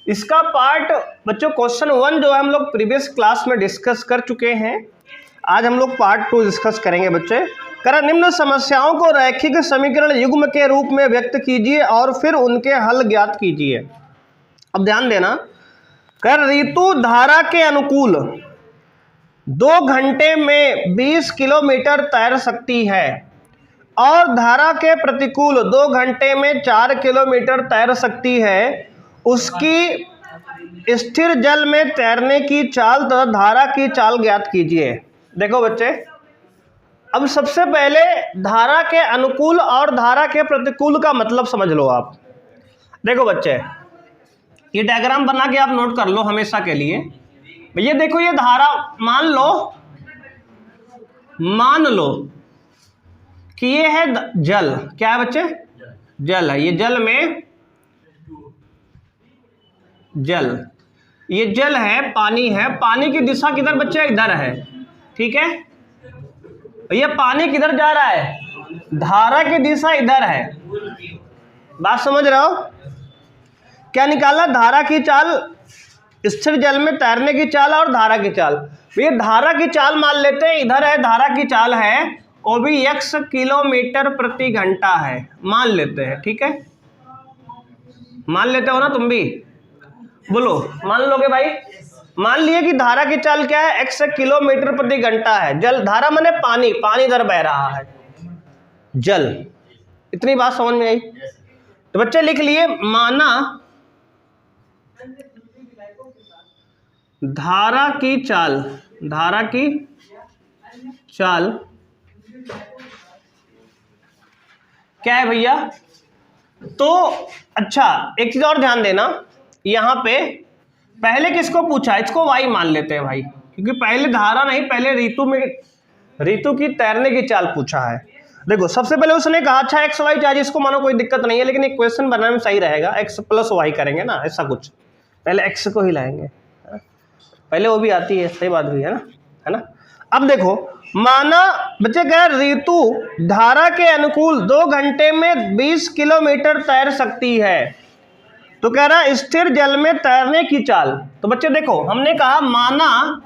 इसका पार्ट बच्चों क्वेश्चन 1 जो है हम लोग प्रीवियस क्लास में डिस्कस कर चुके हैं। आज हम लोग पार्ट 2 डिस्कस करेंगे बच्चे। कर निम्न समस्याओं को रैखिक समीकरण युग्म के रूप में व्यक्त कीजिए और फिर उनके हल ज्ञात कीजिए। अब ध्यान देना, कर ऋतु धारा के अनुकूल 2 घंटे में 20 किलोमीटर तैर सकती है और धारा के प्रतिकूल 2 घंटे में 4 किलोमीटर तैर सकती है। उसकी स्थिर जल में तैरने की चाल तथा धारा की चाल ज्ञात कीजिए। देखो बच्चे, अब सबसे पहले धारा के अनुकूल और धारा के प्रतिकूल का मतलब समझ लो आप। देखो बच्चे, ये डायग्राम बना के आप नोट कर लो हमेशा के लिए। भैया देखो ये धारा, मान लो कि ये है जल, क्या है बच्चे? जल है। ये जल में ये जल है, पानी है। पानी की दिशा किधर बच्चे? इधर है, ठीक है। ये पानी किधर जा रहा है? धारा की दिशा इधर है। बात समझ रहे हो? क्या निकाला? धारा की चाल, स्थिर जल में तैरने की चाल और धारा की चाल। ये धारा की चाल मान लेते हैं, इधर है धारा की चाल है, वो भी x किलोमीटर प्रति घंटा है, मान लेते हैं, ठीक है। मान लेते हो ना तुम भी? बोलो मान लोगे भाई? मान लिए कि धारा की चाल क्या है? x किलोमीटर प्रति घंटा है। जल, धारा माने पानी, पानी इधर बह रहा है, जल। इतनी बात समझ में आई? तो बच्चे लिख लिए, माना धारा की चाल क्या है भैया? तो अच्छा एक चीज और ध्यान देना, यहाँ पे पहले किसको पूछा, इसको वाई मान लेते हैं भाई, क्योंकि पहले धारा नहीं, पहले ऋतु की तैरने की चाल पूछा है। देखो सबसे पहले उसने कहा अच्छा एक्स वाई चाहिए, इसको मानो कोई दिक्कत नहीं है, लेकिन एक क्वेश्चन बनाने में सही रहेगा, एक्स प्लस वाई करेंगे ना, ऐसा कुछ पहले एक्स को ही लाएंगे, पहले वो भी आती है, सही बात भी है ना। अब देखो माना बच्चे कह ऋतु धारा के अनुकूल 2 घंटे में 20 किलोमीटर तैर सकती है, तो कह रहा है स्थिर जल में तैरने की चाल। तो बच्चे देखो हमने कहा माना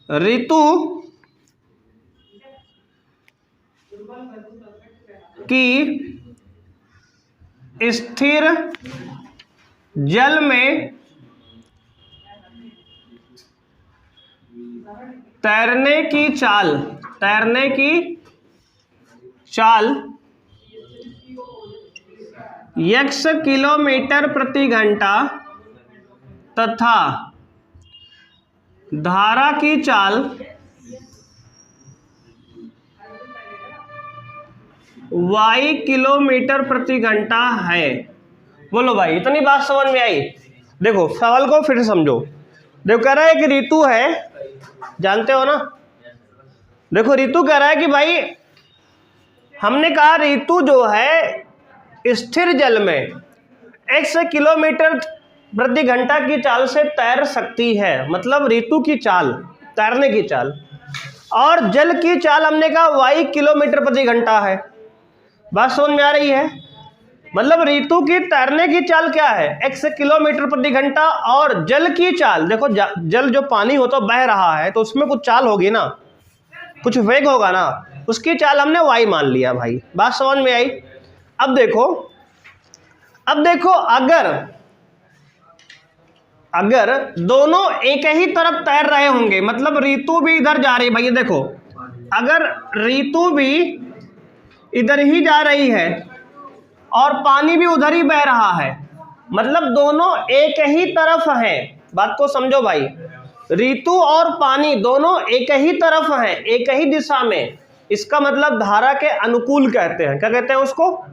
ऋतु की स्थिर जल में तैरने की चाल x किलोमीटर प्रति घंटा तथा धारा की चाल y किलोमीटर प्रति घंटा है। बोलो भाई इतनी बात समझ में आई? देखो सवाल को फिर से समझो। देखो कह रहा है कि ऋतु है, जानते हो ना, देखो ऋतु कह रहा है कि भाई हमने कहा ऋतु जो है स्थिर जल में x किलोमीटर प्रति घंटा की चाल से तैर सकती है, मतलब ऋतु की चाल, तैरने की चाल, और जल की चाल हमने कहा y किलोमीटर प्रति घंटा है। बात समझ में आ रही है? मतलब ऋतु की तैरने की चाल क्या है, x किलोमीटर प्रति घंटा, और जल की चाल, देखो जल जो पानी होता बह रहा है तो उसमें कुछ चाल होगी ना, कुछ वेग होगा ना, उसकी चाल हमने y मान लिया भाई। बात समझ में आई? अब देखो अगर दोनों एक ही तरफ तैर रहे होंगे, मतलब ऋतु भी इधर जा रही है भैया, देखो अगर ऋतु भी इधर ही जा रही है और पानी भी उधर ही बह रहा है, मतलब दोनों एक ही तरफ हैं। बात को समझो भाई, ऋतु और पानी दोनों एक ही तरफ हैं, एक ही दिशा में, इसका मतलब धारा के अनुकूल कहते हैं। क्या कहते हैं उसको?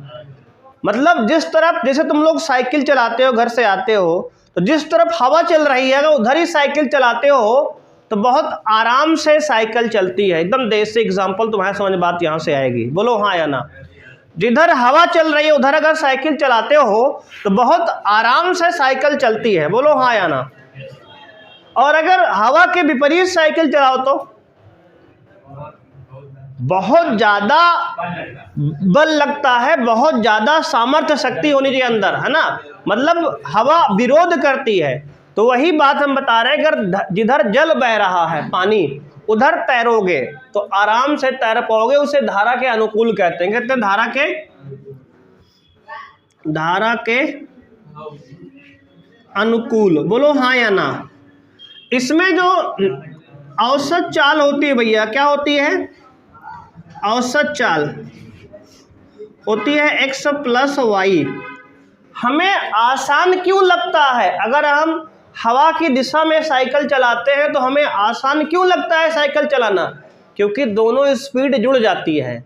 मतलब जिस तरफ, जैसे तुम लोग साइकिल चलाते हो, घर से आते हो तो जिस तरफ हवा चल रही है अगर उधर ही साइकिल चलाते हो तो बहुत आराम से साइकिल चलती है। एकदम देसी एग्जांपल तुम्हारे समझ बात यहाँ से आएगी, बोलो हाँ या ना। जिधर हवा चल रही है उधर अगर साइकिल चलाते हो तो बहुत आराम से साइकिल चलती है, बोलो हाँ या ना। और अगर हवा के विपरीत साइकिल चलाओ तो बहुत ज्यादा बल लगता है, बहुत ज्यादा सामर्थ्य शक्ति होनी चाहिए अंदर, है ना, मतलब हवा विरोध करती है। तो वही बात हम बता रहे हैं, अगर जिधर जल बह रहा है पानी उधर तैरोगे तो आराम से तैर पाओगे, उसे धारा के अनुकूल कहते हैं। कहते हैं धारा के अनुकूल, बोलो हाँ या ना। इसमें जो औसत चाल होती है भैया, क्या होती है? औसत चाल होती है x प्लस वाई। हमें आसान क्यों लगता है? अगर हम हवा की दिशा में साइकिल चलाते हैं तो हमें आसान क्यों लगता है साइकिल चलाना? क्योंकि दोनों स्पीड जुड़ जाती है,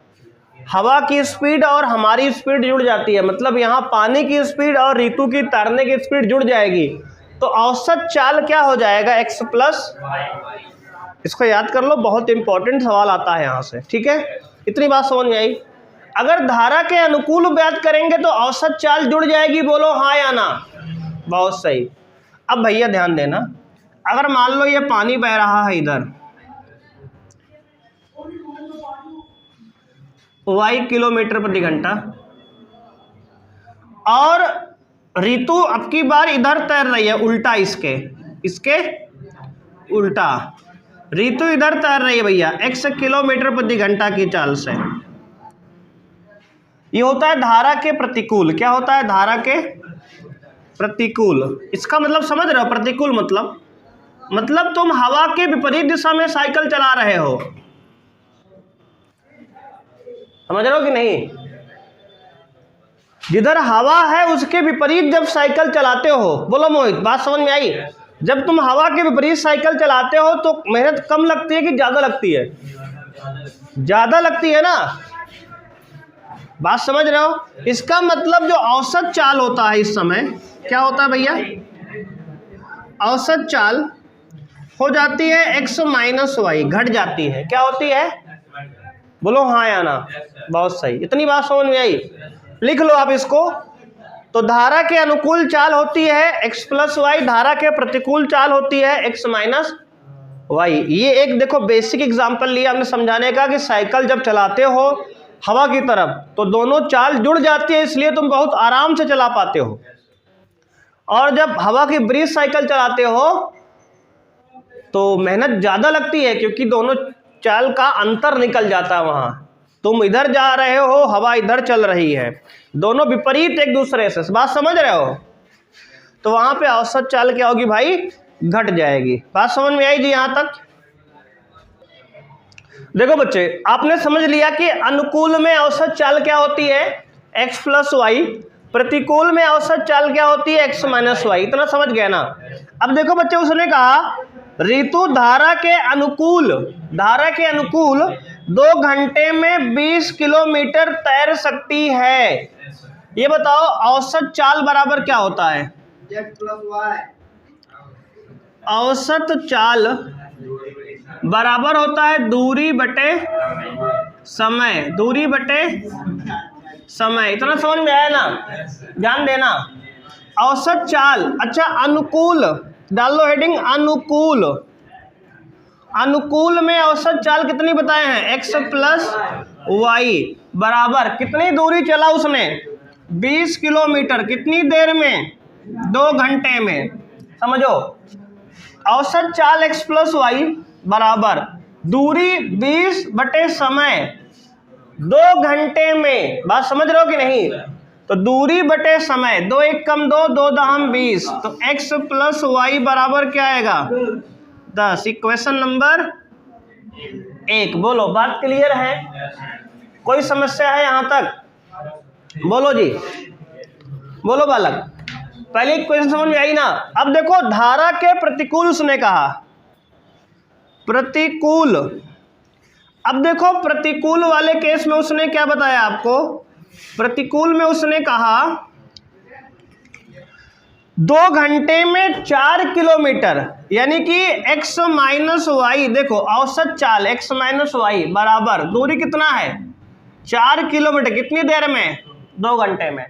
हवा की स्पीड और हमारी स्पीड जुड़ जाती है, मतलब यहाँ पानी की स्पीड और ऋतु की तैरने की स्पीड जुड़ जाएगी, तो औसत चाल क्या हो जाएगा? x plus. इसको याद कर लो, बहुत इंपॉर्टेंट सवाल आता है यहाँ से, ठीक है? इतनी बात समझ में आई? अगर धारा के अनुकूल बात करेंगे तो औसत चाल जुड़ जाएगी, बोलो हाँ या ना। बहुत सही। अब भैया ध्यान देना, अगर मान लो ये पानी बह रहा है इधर y किलोमीटर प्रति घंटा, और ऋतु अब की बार इधर तैर रही है, उल्टा इसके उल्टा ऋतु इधर तैर रही है भैया x किलोमीटर प्रति घंटा की चाल से। ये होता है धारा के प्रतिकूल। क्या होता है? धारा के प्रतिकूल। इसका मतलब समझ रहे हो? प्रतिकूल मतलब तुम हवा के विपरीत दिशा में साइकिल चला रहे हो, समझ रहे हो कि नहीं? जिधर हवा है उसके विपरीत जब साइकिल चलाते हो, बोलो मोहित बात समझ में आई? जब तुम हवा के विपरीत साइकिल चलाते हो तो मेहनत कम लगती है कि ज्यादा लगती है? ज्यादा लगती है ना, बात समझ रहे हो? इसका मतलब जो औसत चाल होता है इस समय क्या होता है भैया, औसत चाल हो जाती है x माइनस वाई, घट जाती है। क्या होती है, बोलो हाँ या ना। बहुत सही, इतनी बात समझ में आई, लिख लो आप इसको। तो धारा के अनुकूल चाल होती है x प्लस वाई, धारा के प्रतिकूल चाल होती है x माइनस वाई। ये एक देखो बेसिक एग्जांपल लिया हमने समझाने का कि साइकिल जब चलाते हो हवा की तरफ तो दोनों चाल जुड़ जाती है, इसलिए तुम बहुत आराम से चला पाते हो। और जब हवा की ब्रीज साइकिल चलाते हो तो मेहनत ज्यादा लगती है, क्योंकि दोनों चाल का अंतर निकल जाता है। वहां तुम इधर जा रहे हो, हवा इधर चल रही है, दोनों विपरीत एक दूसरे से, बात समझ रहे हो? तो वहां पे औसत चाल क्या होगी भाई, घट जाएगी। बात समझ में आई जी यहां तक? देखो बच्चे, आपने समझ लिया कि अनुकूल में औसत चाल क्या होती है x प्लस वाई, प्रतिकूल में औसत चाल क्या होती है x माइनस वाई। इतना समझ गए ना? अब देखो बच्चे, उसने कहा ऋतु धारा के अनुकूल 2 घंटे में 20 किलोमीटर तैर सकती है। ये बताओ औसत चाल बराबर क्या होता है? औसत चाल बराबर होता है दूरी बटे समय, दूरी बटे समय। इतना समझ में आया ना? ध्यान देना, औसत चाल। अच्छा, अनुकूल डाल लो हेडिंग, अनुकूल। अनुकूल में औसत चाल कितनी बताए हैं, x प्लस वाई बराबर कितनी दूरी चला उसने, 20 किलोमीटर। कितनी देर में, 2 घंटे में। समझो, औसत चाल x प्लस वाई बराबर दूरी 20 बटे समय 2 घंटे में। बात समझ रहे हो कि नहीं? तो दूरी बटे समय, 2 1 कम 2, 2 दहम 20, तो x प्लस वाई बराबर क्या आएगा, 10। Equation number 1। बोलो, बात क्लियर है? कोई समस्या है यहां तक? बोलो जी, बोलो बालक। पहले इक्वेशन समझ में आई ना? अब देखो, धारा के प्रतिकूल उसने कहा, प्रतिकूल। अब देखो, प्रतिकूल वाले केस में उसने क्या बताया आपको, प्रतिकूल में उसने कहा 2 घंटे में 4 किलोमीटर, यानी कि x माइनस वाई। देखो औसत चाल x माइनस वाई बराबर दूरी कितना है, 4 किलोमीटर। कितनी देर में, 2 घंटे में।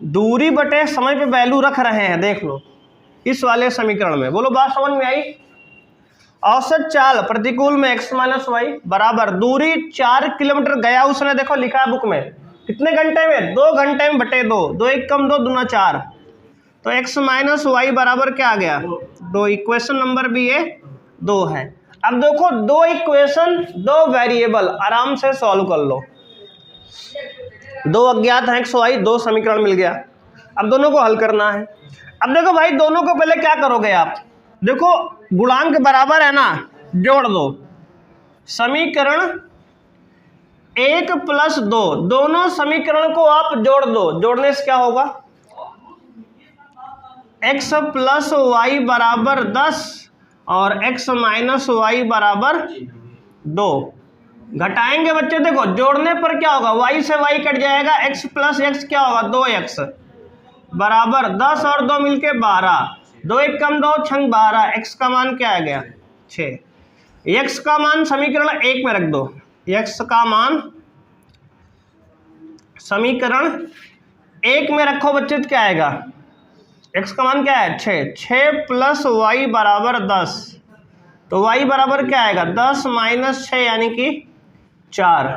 दूरी बटे समय पे वैल्यू रख रहे हैं, देख लो इस वाले समीकरण में। बोलो, बात समझ में आई? औसत चाल प्रतिकूल में x माइनस वाई बराबर दूरी 4 किलोमीटर गया उसने, देखो लिखा है बुक में, कितने घंटे में, 2 घंटे में बटे 2, 2 1 कम 2 दूना 4, तो x माइनस वाई बराबर क्या आ गया, 2। इक्वेशन नंबर भी ये 2 है। अब देखो, 2 इक्वेशन 2 वेरिएबल, आराम से सॉल्व कर लो। 2 अज्ञात हैं x y, 2 समीकरण मिल गया। अब दोनों को हल करना है। अब देखो भाई, दोनों को पहले क्या करोगे आप, देखो गुणांक बराबर है ना, जोड़ दो। समीकरण 1 प्लस 2, दोनों समीकरण को आप जोड़ दो। जोड़ने से क्या होगा, x प्लस वाई बराबर 10 और x माइनस वाई बराबर 2। घटाएंगे बच्चे, देखो जोड़ने पर क्या होगा, y से y कट जाएगा, x प्लस x क्या होगा, 2x बराबर 10 और 2 मिलके 12, 2 1 कम 2 छंग 12, x का मान क्या आ गया, 6। x का मान समीकरण 1 में रख दो, x का मान समीकरण 1 में रखो बच्चे, तो क्या आएगा, x का मान क्या है, 6। 6 प्लस वाई बराबर 10, तो y बराबर क्या आएगा, 10 माइनस 6 यानी कि 4।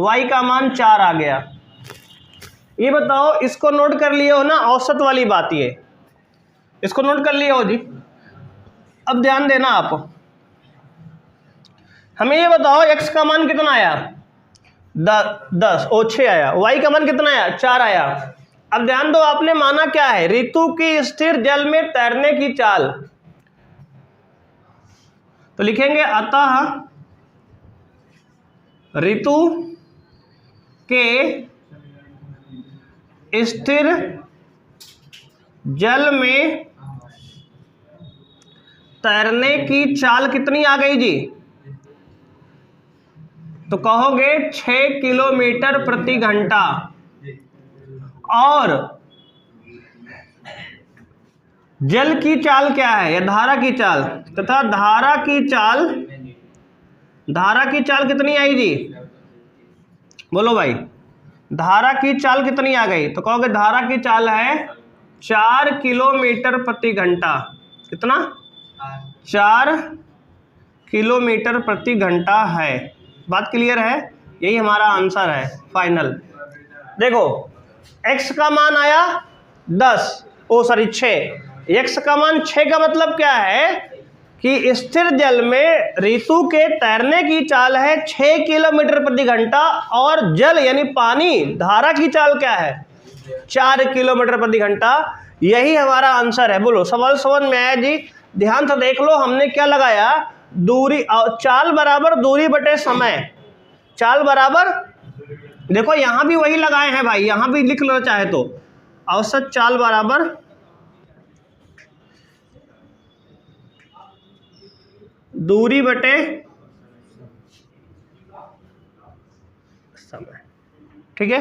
y का मान 4 आ गया। ये बताओ, इसको नोट कर लिए हो ना, औसत वाली बात ये, इसको नोट कर लिए हो जी। अब ध्यान देना आप, हमें ये बताओ x का मान कितना आया, 10 और 6 आया, y का मान कितना आया, 4 आया। अब ध्यान दो, आपने माना क्या है, ऋतु की स्थिर जल में तैरने की चाल। तो लिखेंगे अतः ऋतु के स्थिर जल में तैरने की चाल कितनी आ गई जी, तो कहोगे 6 किलोमीटर प्रति घंटा। और जल की चाल क्या है, या धारा की चाल, तथा धारा की चाल कितनी आई जी, बोलो भाई, धारा की चाल कितनी आ गई? तो कहोगे धारा की चाल है 4 किलोमीटर प्रति घंटा। कितना? 4 किलोमीटर प्रति घंटा है। बात क्लियर है? यही हमारा आंसर है फाइनल। देखो x का मान आया 6। x का मान 6 का मतलब क्या है कि स्थिर जल में ऋतु के तैरने की चाल है 6 किलोमीटर प्रति घंटा, और जल यानी पानी, धारा की चाल क्या है 4 किलोमीटर प्रति घंटा। यही हमारा आंसर है। बोलो सवाल समझ में आया जी? ध्यान से देख लो, हमने क्या लगाया, दूरी, चाल बराबर दूरी बटे समय। चाल बराबर, देखो यहां भी वही लगाए हैं भाई, यहां भी लिख लो चाहे तो, औसत चाल बराबर दूरी बटे समय। ठीक है,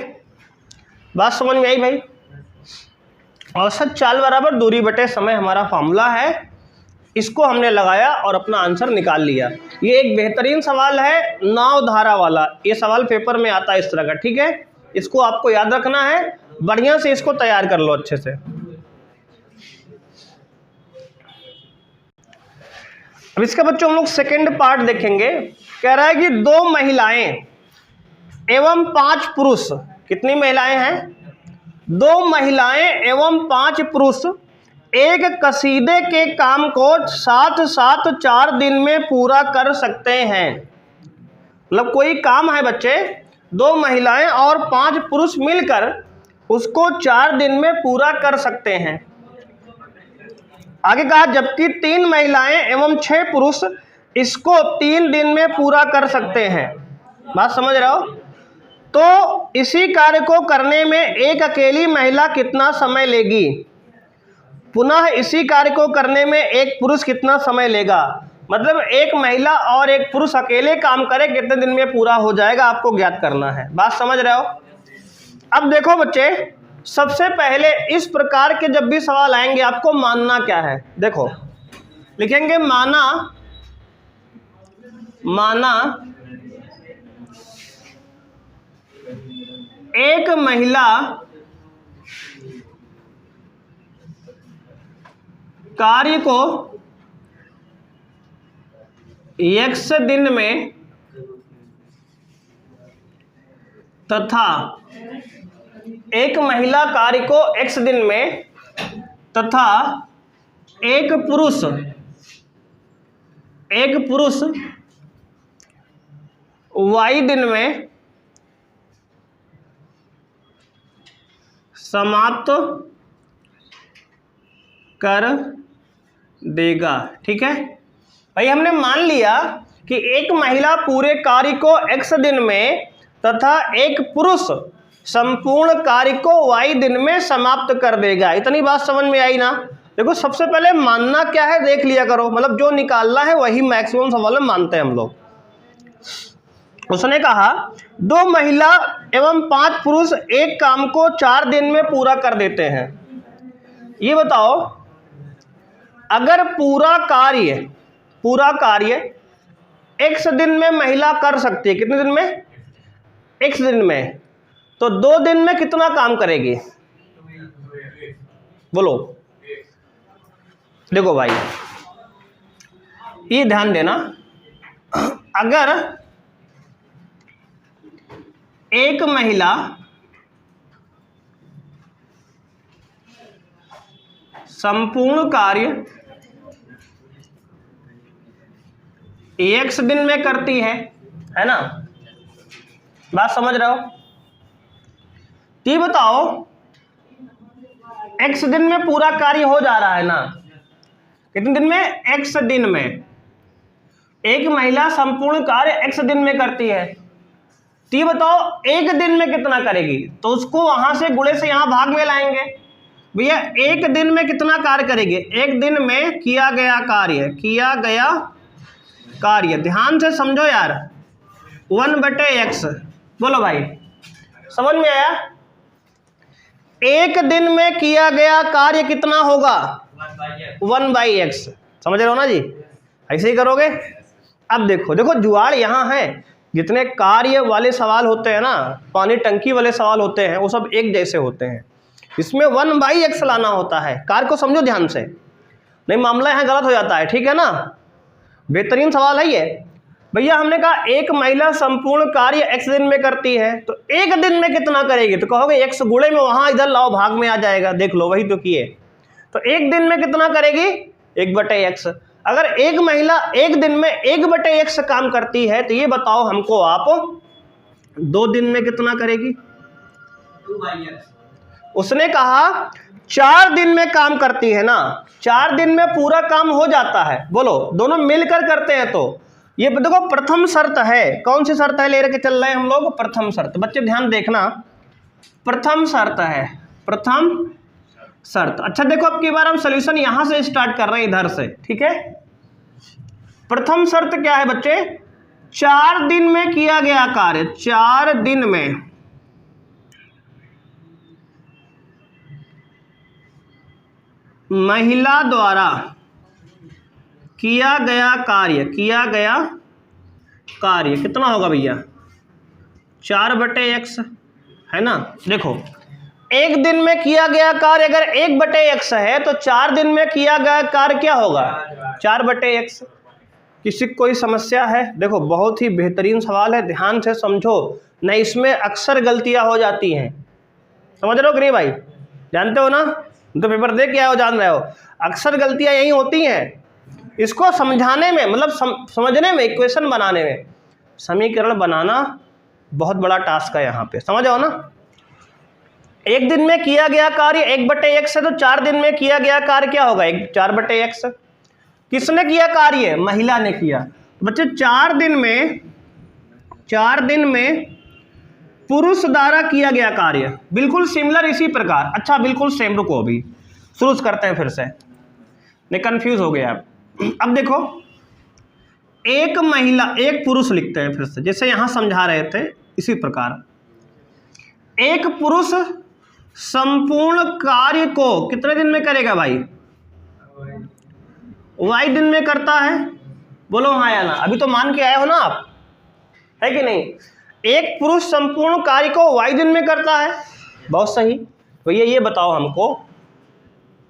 बात समझ में आई भाई? औसत चाल बराबर दूरी बटे समय हमारा फॉर्मूला है। इसको हमने लगाया और अपना आंसर निकाल लिया। ये एक बेहतरीन सवाल है, नाव धारा वाला। ये सवाल पेपर में आता है इस तरह का। ठीक है, इसको आपको याद रखना है, बढ़िया से इसको तैयार कर लो अच्छे से। अब इसका बच्चों हम लोग सेकंड पार्ट देखेंगे। कह रहा है कि 2 महिलाएं एवं 5 पुरुष, कितनी महिलाएं हैं? 2 महिलाएं एवं 5 पुरुष एक कसीदे के काम को साथ 4 दिन में पूरा कर सकते हैं। मतलब कोई काम है बच्चे, 2 महिलाएं और 5 पुरुष मिलकर उसको 4 दिन में पूरा कर सकते हैं। आगे कहा जबकि 3 महिलाएं एवं 6 पुरुष इसको 3 दिन में पूरा कर सकते हैं। बात समझ रहे हो? तो इसी कार्य को करने में एक अकेली महिला कितना समय लेगी? पुनः इसी कार्य को करने में एक पुरुष कितना समय लेगा? मतलब एक महिला और एक पुरुष अकेले काम करे, कितने दिन में पूरा हो जाएगा, आपको ज्ञात करना है। बात समझ रहे हो? अब देखो बच्चे, सबसे पहले इस प्रकार के जब भी सवाल आएंगे आपको मानना क्या है। देखो लिखेंगे माना एक महिला कार्य को x दिन में तथा एक महिला कार्य को x दिन में तथा एक पुरुष y दिन में समाप्त कर देगा। ठीक है भाई, हमने मान लिया कि एक महिला पूरे कार्य को x दिन में तथा एक पुरुष संपूर्ण कार्य को y दिन में समाप्त कर देगा। इतनी बात समझ में आई ना? देखो सबसे पहले मानना क्या है देख लिया करो, मतलब जो निकालना है वही मैक्सिमम सवाल में मानते हैं हम लोग। उसने कहा 2 महिला एवं 5 पुरुष एक काम को 4 दिन में पूरा कर देते हैं। ये बताओ अगर पूरा कार्य x दिन में महिला कर सकती है, कितने दिन में? x दिन में, तो 2 दिन में कितना काम करेगी? बोलो। देखो भाई ये ध्यान देना, अगर एक महिला संपूर्ण कार्य x दिन में करती है ना? बात समझ रहे हो? ये बताओ x दिन में पूरा कार्य हो जा रहा है ना? कितने दिन में? x दिन में। एक महिला संपूर्ण कार्य x दिन में करती है, तो ये बताओ एक दिन में कितना करेगी? तो उसको वहां से गुणे से यहां भाग में लाएंगे। भैया एक दिन में कितना कार्य करेगी? एक दिन में किया गया कार्य, ध्यान से समझो यार, 1/x। बोलो भाई, समझ में आया? एक दिन में किया गया कार्य कितना होगा? 1/x। समझ रहे हो ना जी? ऐसे ही करोगे। अब देखो देखो जुगाड़ यहाँ है, जितने कार्य वाले सवाल होते हैं ना, पानी टंकी वाले सवाल होते हैं, वो सब एक जैसे होते हैं। इसमें 1/x लाना होता है। कार्य को समझो ध्यान से, नहीं मामला यहाँ गलत हो जाता है, ठीक है ना? बेहतरीन सवाल है ये। भैया हमने कहा एक महिला संपूर्ण कार्य x दिन में करती है, तो एक दिन में कितना करेगी? तो कहोगे x गुणे में वहां इधर लाओ, भाग में आ जाएगा। देख लो, वही तो किए। तो एक दिन में कितना करेगी? 1/x। अगर एक महिला एक दिन में 1/x काम करती है, तो ये बताओ हमको आप 2 दिन में कितना करेगी? 2/x। उसने कहा 4 दिन में काम करती है ना, 4 दिन में पूरा काम हो जाता है। बोलो, दोनों मिलकर करते हैं। तो ये देखो प्रथम शर्त है। कौन सी शर्त है ले के चल रहे हैं हम लोग? प्रथम शर्त। बच्चे ध्यान देखना, प्रथम शर्त है, प्रथम शर्त। अच्छा देखो, अब की बार हम सॉल्यूशन यहां से स्टार्ट कर रहे हैं, इधर से, ठीक है? प्रथम शर्त क्या है बच्चे? 4 दिन में किया गया कार्य, 4 दिन में महिला द्वारा किया गया कार्य, किया गया कार्य कितना होगा भैया? 4/x, है ना? देखो, एक दिन में किया गया कार्य अगर 1/x है, तो 4 दिन में किया गया कार्य क्या होगा? 4/x। किसी कोई समस्या है? देखो बहुत ही बेहतरीन सवाल है, ध्यान से समझो, नहीं इसमें अक्सर गलतियां हो जाती हैं। समझ रहे हो कि नहीं भाई? जानते हो ना, तो पेपर दे के आओ, जान रहे हो। अक्सर गलतियां यही होती हैं। इसको समझाने में, मतलब समझने में, इक्वेशन बनाने में, समीकरण बनाना बहुत बड़ा टास्क है यहाँ पे। समझ आओ ना? एक दिन में किया गया कार्य 1/x है, तो 4 दिन में किया गया कार्य क्या होगा? 4/x। किसने किया कार्य? महिला ने किया। तो बच्चे 4 दिन में पुरुष द्वारा किया गया कार्य, बिल्कुल सिमिलर इसी प्रकार। अच्छा बिल्कुल सेम, रुको अभी शुरू करते हैं फिर से, नहीं कंफ्यूज हो गया आप। अब देखो, एक महिला एक पुरुष लिखते हैं फिर से, जैसे यहां समझा रहे थे इसी प्रकार। एक पुरुष संपूर्ण कार्य को कितने दिन में करेगा भाई? y दिन में करता है। बोलो हाँ या ना? अभी तो मान के आए हो ना आप, है कि नहीं? एक पुरुष संपूर्ण कार्य को y दिन में करता है, बहुत सही। भैया ये बताओ हमको,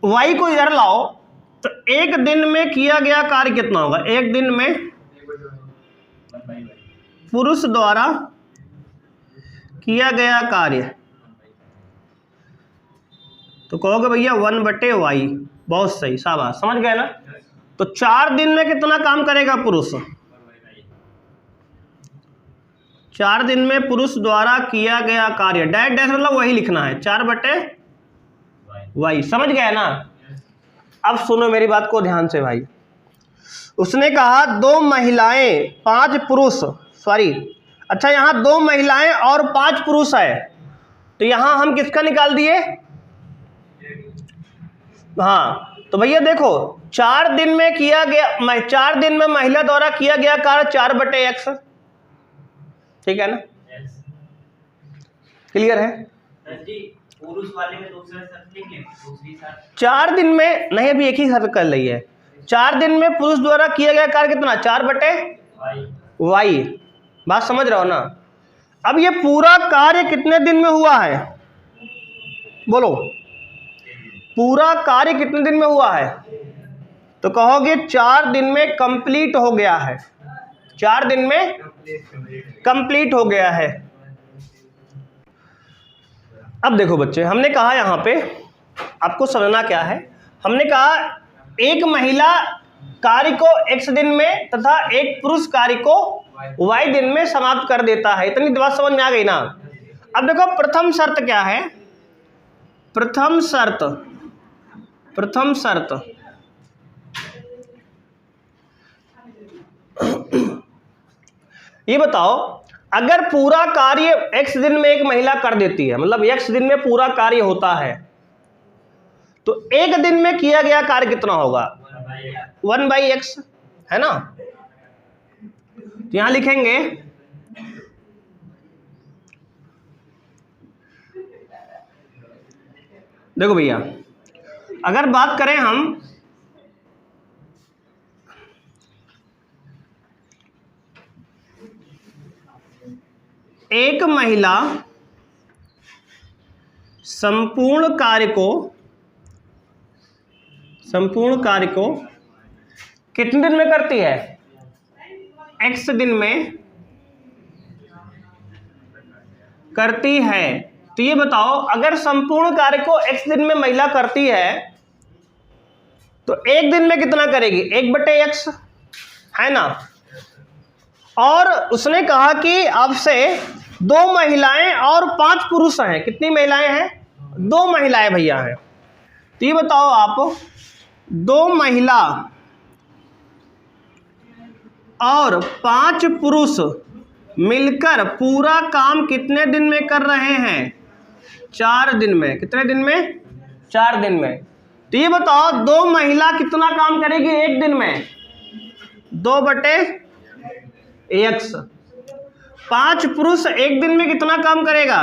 y को इधर लाओ, तो एक दिन में किया गया कार्य कितना होगा? एक दिन में पुरुष द्वारा किया गया कार्य, तो कहोगे भैया 1/y। बहुत सही, शाबाश, समझ गए ना? तो 4 दिन में कितना काम करेगा पुरुष? 4 दिन में पुरुष द्वारा किया गया कार्य, डैश डैश मतलब वही लिखना है, 4/y। समझ गए ना? अब सुनो मेरी बात को ध्यान से भाई। उसने कहा 2 महिलाएं 5 पुरुष, सॉरी, अच्छा यहाँ 2 महिलाएं और 5 पुरुष है, तो यहां हम किसका निकाल दिए? हाँ, तो भैया देखो 4 दिन में किया गया, 4 दिन में महिला द्वारा किया गया कार्य 4/x, ठीक है ना? क्लियर है? पुरुष वाले में दूसरा शर्त लिखें, दूसरी शर्त 4 दिन में नहीं, अभी एक ही शर्त कर रही है। 4 दिन में पुरुष द्वारा किया गया कार्य कितना? 4/y। बात समझ रहे हो ना? अब ये पूरा कार्य कितने दिन में हुआ है? बोलो, पूरा कार्य कितने दिन में हुआ है? तो कहोगे 4 दिन में कंप्लीट हो गया है, 4 दिन में कंप्लीट हो गया है। अब देखो बच्चे, हमने कहा यहां पे आपको समझना क्या है। हमने कहा एक महिला कार्य को x दिन में तथा एक पुरुष कार्य को y दिन में समाप्त कर देता है। इतनी बात समझ में आ गई ना? अब देखो प्रथम शर्त क्या है? प्रथम शर्त ये बताओ, अगर पूरा कार्य x दिन में एक महिला कर देती है, मतलब x दिन में पूरा कार्य होता है, तो एक दिन में किया गया कार्य कितना होगा? 1/x, है ना? तो यहां लिखेंगे देखो भैया, अगर बात करें हम एक महिला संपूर्ण कार्य को कितने दिन में करती है? x दिन में करती है। तो ये बताओ, अगर संपूर्ण कार्य को x दिन में महिला करती है तो एक दिन में कितना करेगी? 1/x, है ना। और उसने कहा कि आपसे 2 महिलाएं और 5 पुरुष हैं। कितनी महिलाएं हैं? 2 महिलाएं भैया हैं। तो ये बताओ आप, 2 महिला और 5 पुरुष मिलकर पूरा काम कितने दिन में कर रहे हैं? 4 दिन में। कितने दिन में? 4 दिन में। तो ये बताओ, 2 महिला कितना काम करेगी एक दिन में? 2/x। 5 पुरुष एक दिन में कितना काम करेगा?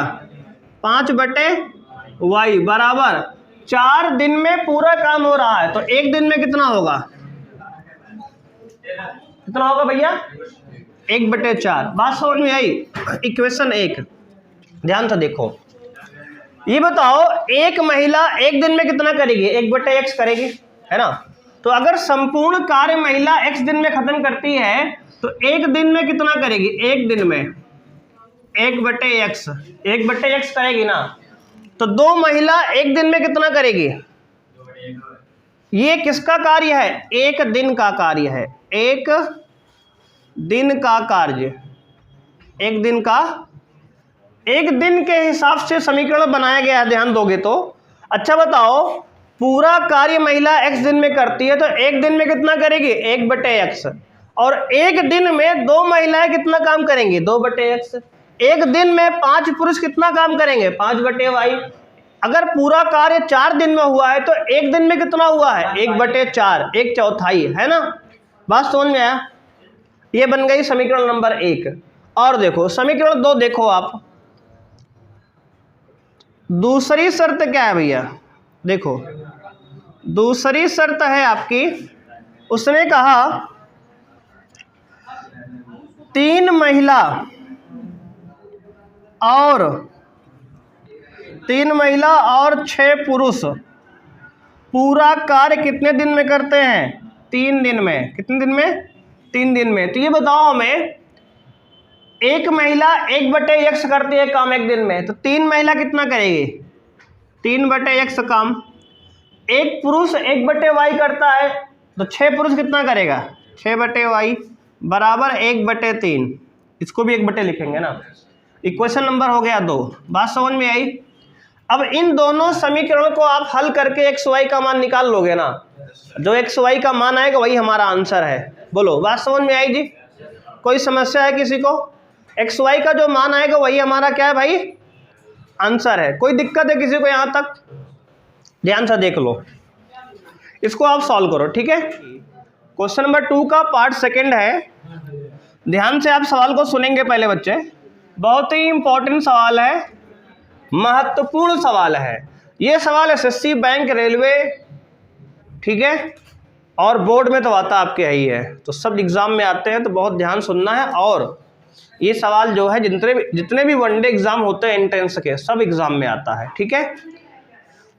5/y बराबर 4 दिन में पूरा काम हो रहा है। तो एक दिन में कितना होगा? कितना होगा भैया? 1/4। बात समझ में आई? इक्वेशन 1 ध्यान से देखो। ये बताओ, एक महिला एक दिन में कितना करेगी? 1/x करेगी, है ना। तो अगर संपूर्ण कार्य महिला x दिन में खत्म करती है तो एक दिन में कितना करेगी? एक दिन में 1/x करेगी ना। तो 2 महिला एक दिन में कितना करेगी? ये किसका कार्य है? एक दिन का कार्य है। एक दिन का कार्य, एक दिन के हिसाब से समीकरण बनाया गया है, ध्यान दोगे तो। अच्छा बताओ, पूरा कार्य महिला x दिन में करती है तो एक दिन में कितना करेगी? 1/x। और एक दिन में 2 महिलाएं कितना काम करेंगी? 2/x। एक दिन में 5 पुरुष कितना काम करेंगे? 5/y। अगर पूरा कार्य 4 दिन में हुआ है तो एक दिन में कितना हुआ है? 1/4, 1/4, है ना। बात समझ में आया? ये बन गई समीकरण नंबर 1। और देखो समीकरण 2 देखो आप। दूसरी शर्त क्या है भैया? देखो, दूसरी शर्त है आपकी, उसने कहा 3 महिला और 6 पुरुष पूरा कार्य कितने दिन में करते हैं? 3 दिन में। कितने दिन में? 3 दिन में। तो ये बताओ हमें, एक महिला 1/x करती है काम एक दिन में, तो 3 महिला कितना करेगी? 3/x काम। एक पुरुष 1/y करता है तो 6 पुरुष कितना करेगा? 6/y बराबर 1/3। इसको भी 1/ लिखेंगे ना। इक्वेशन नंबर हो गया 2। बात समझ में आई? अब इन दोनों समीकरण को आप हल करके xy का मान निकाल लोगे ना। जो xy का मान आएगा वही हमारा आंसर है। बोलो, बात समझ में आई जी? कोई समस्या है किसी को? xy का जो मान आएगा वही हमारा क्या है भाई? आंसर है। कोई दिक्कत है किसी को यहाँ तक? ध्यान से देख लो, इसको आप सॉल्व करो, ठीक है। क्वेश्चन नंबर 2 का पार्ट 2 है। ध्यान से आप सवाल को सुनेंगे पहले बच्चे। बहुत ही इंपॉर्टेंट सवाल है, महत्वपूर्ण सवाल है। ये सवाल एसएससी, बैंक, रेलवे, ठीक है, और बोर्ड में तो आता आपके ही है, तो सब एग्जाम में आते हैं, तो बहुत ध्यान सुनना है। और ये सवाल जो है जितने भी वनडे एग्जाम होते हैं एंट्रेंस के, सब एग्जाम में आता है, ठीक है।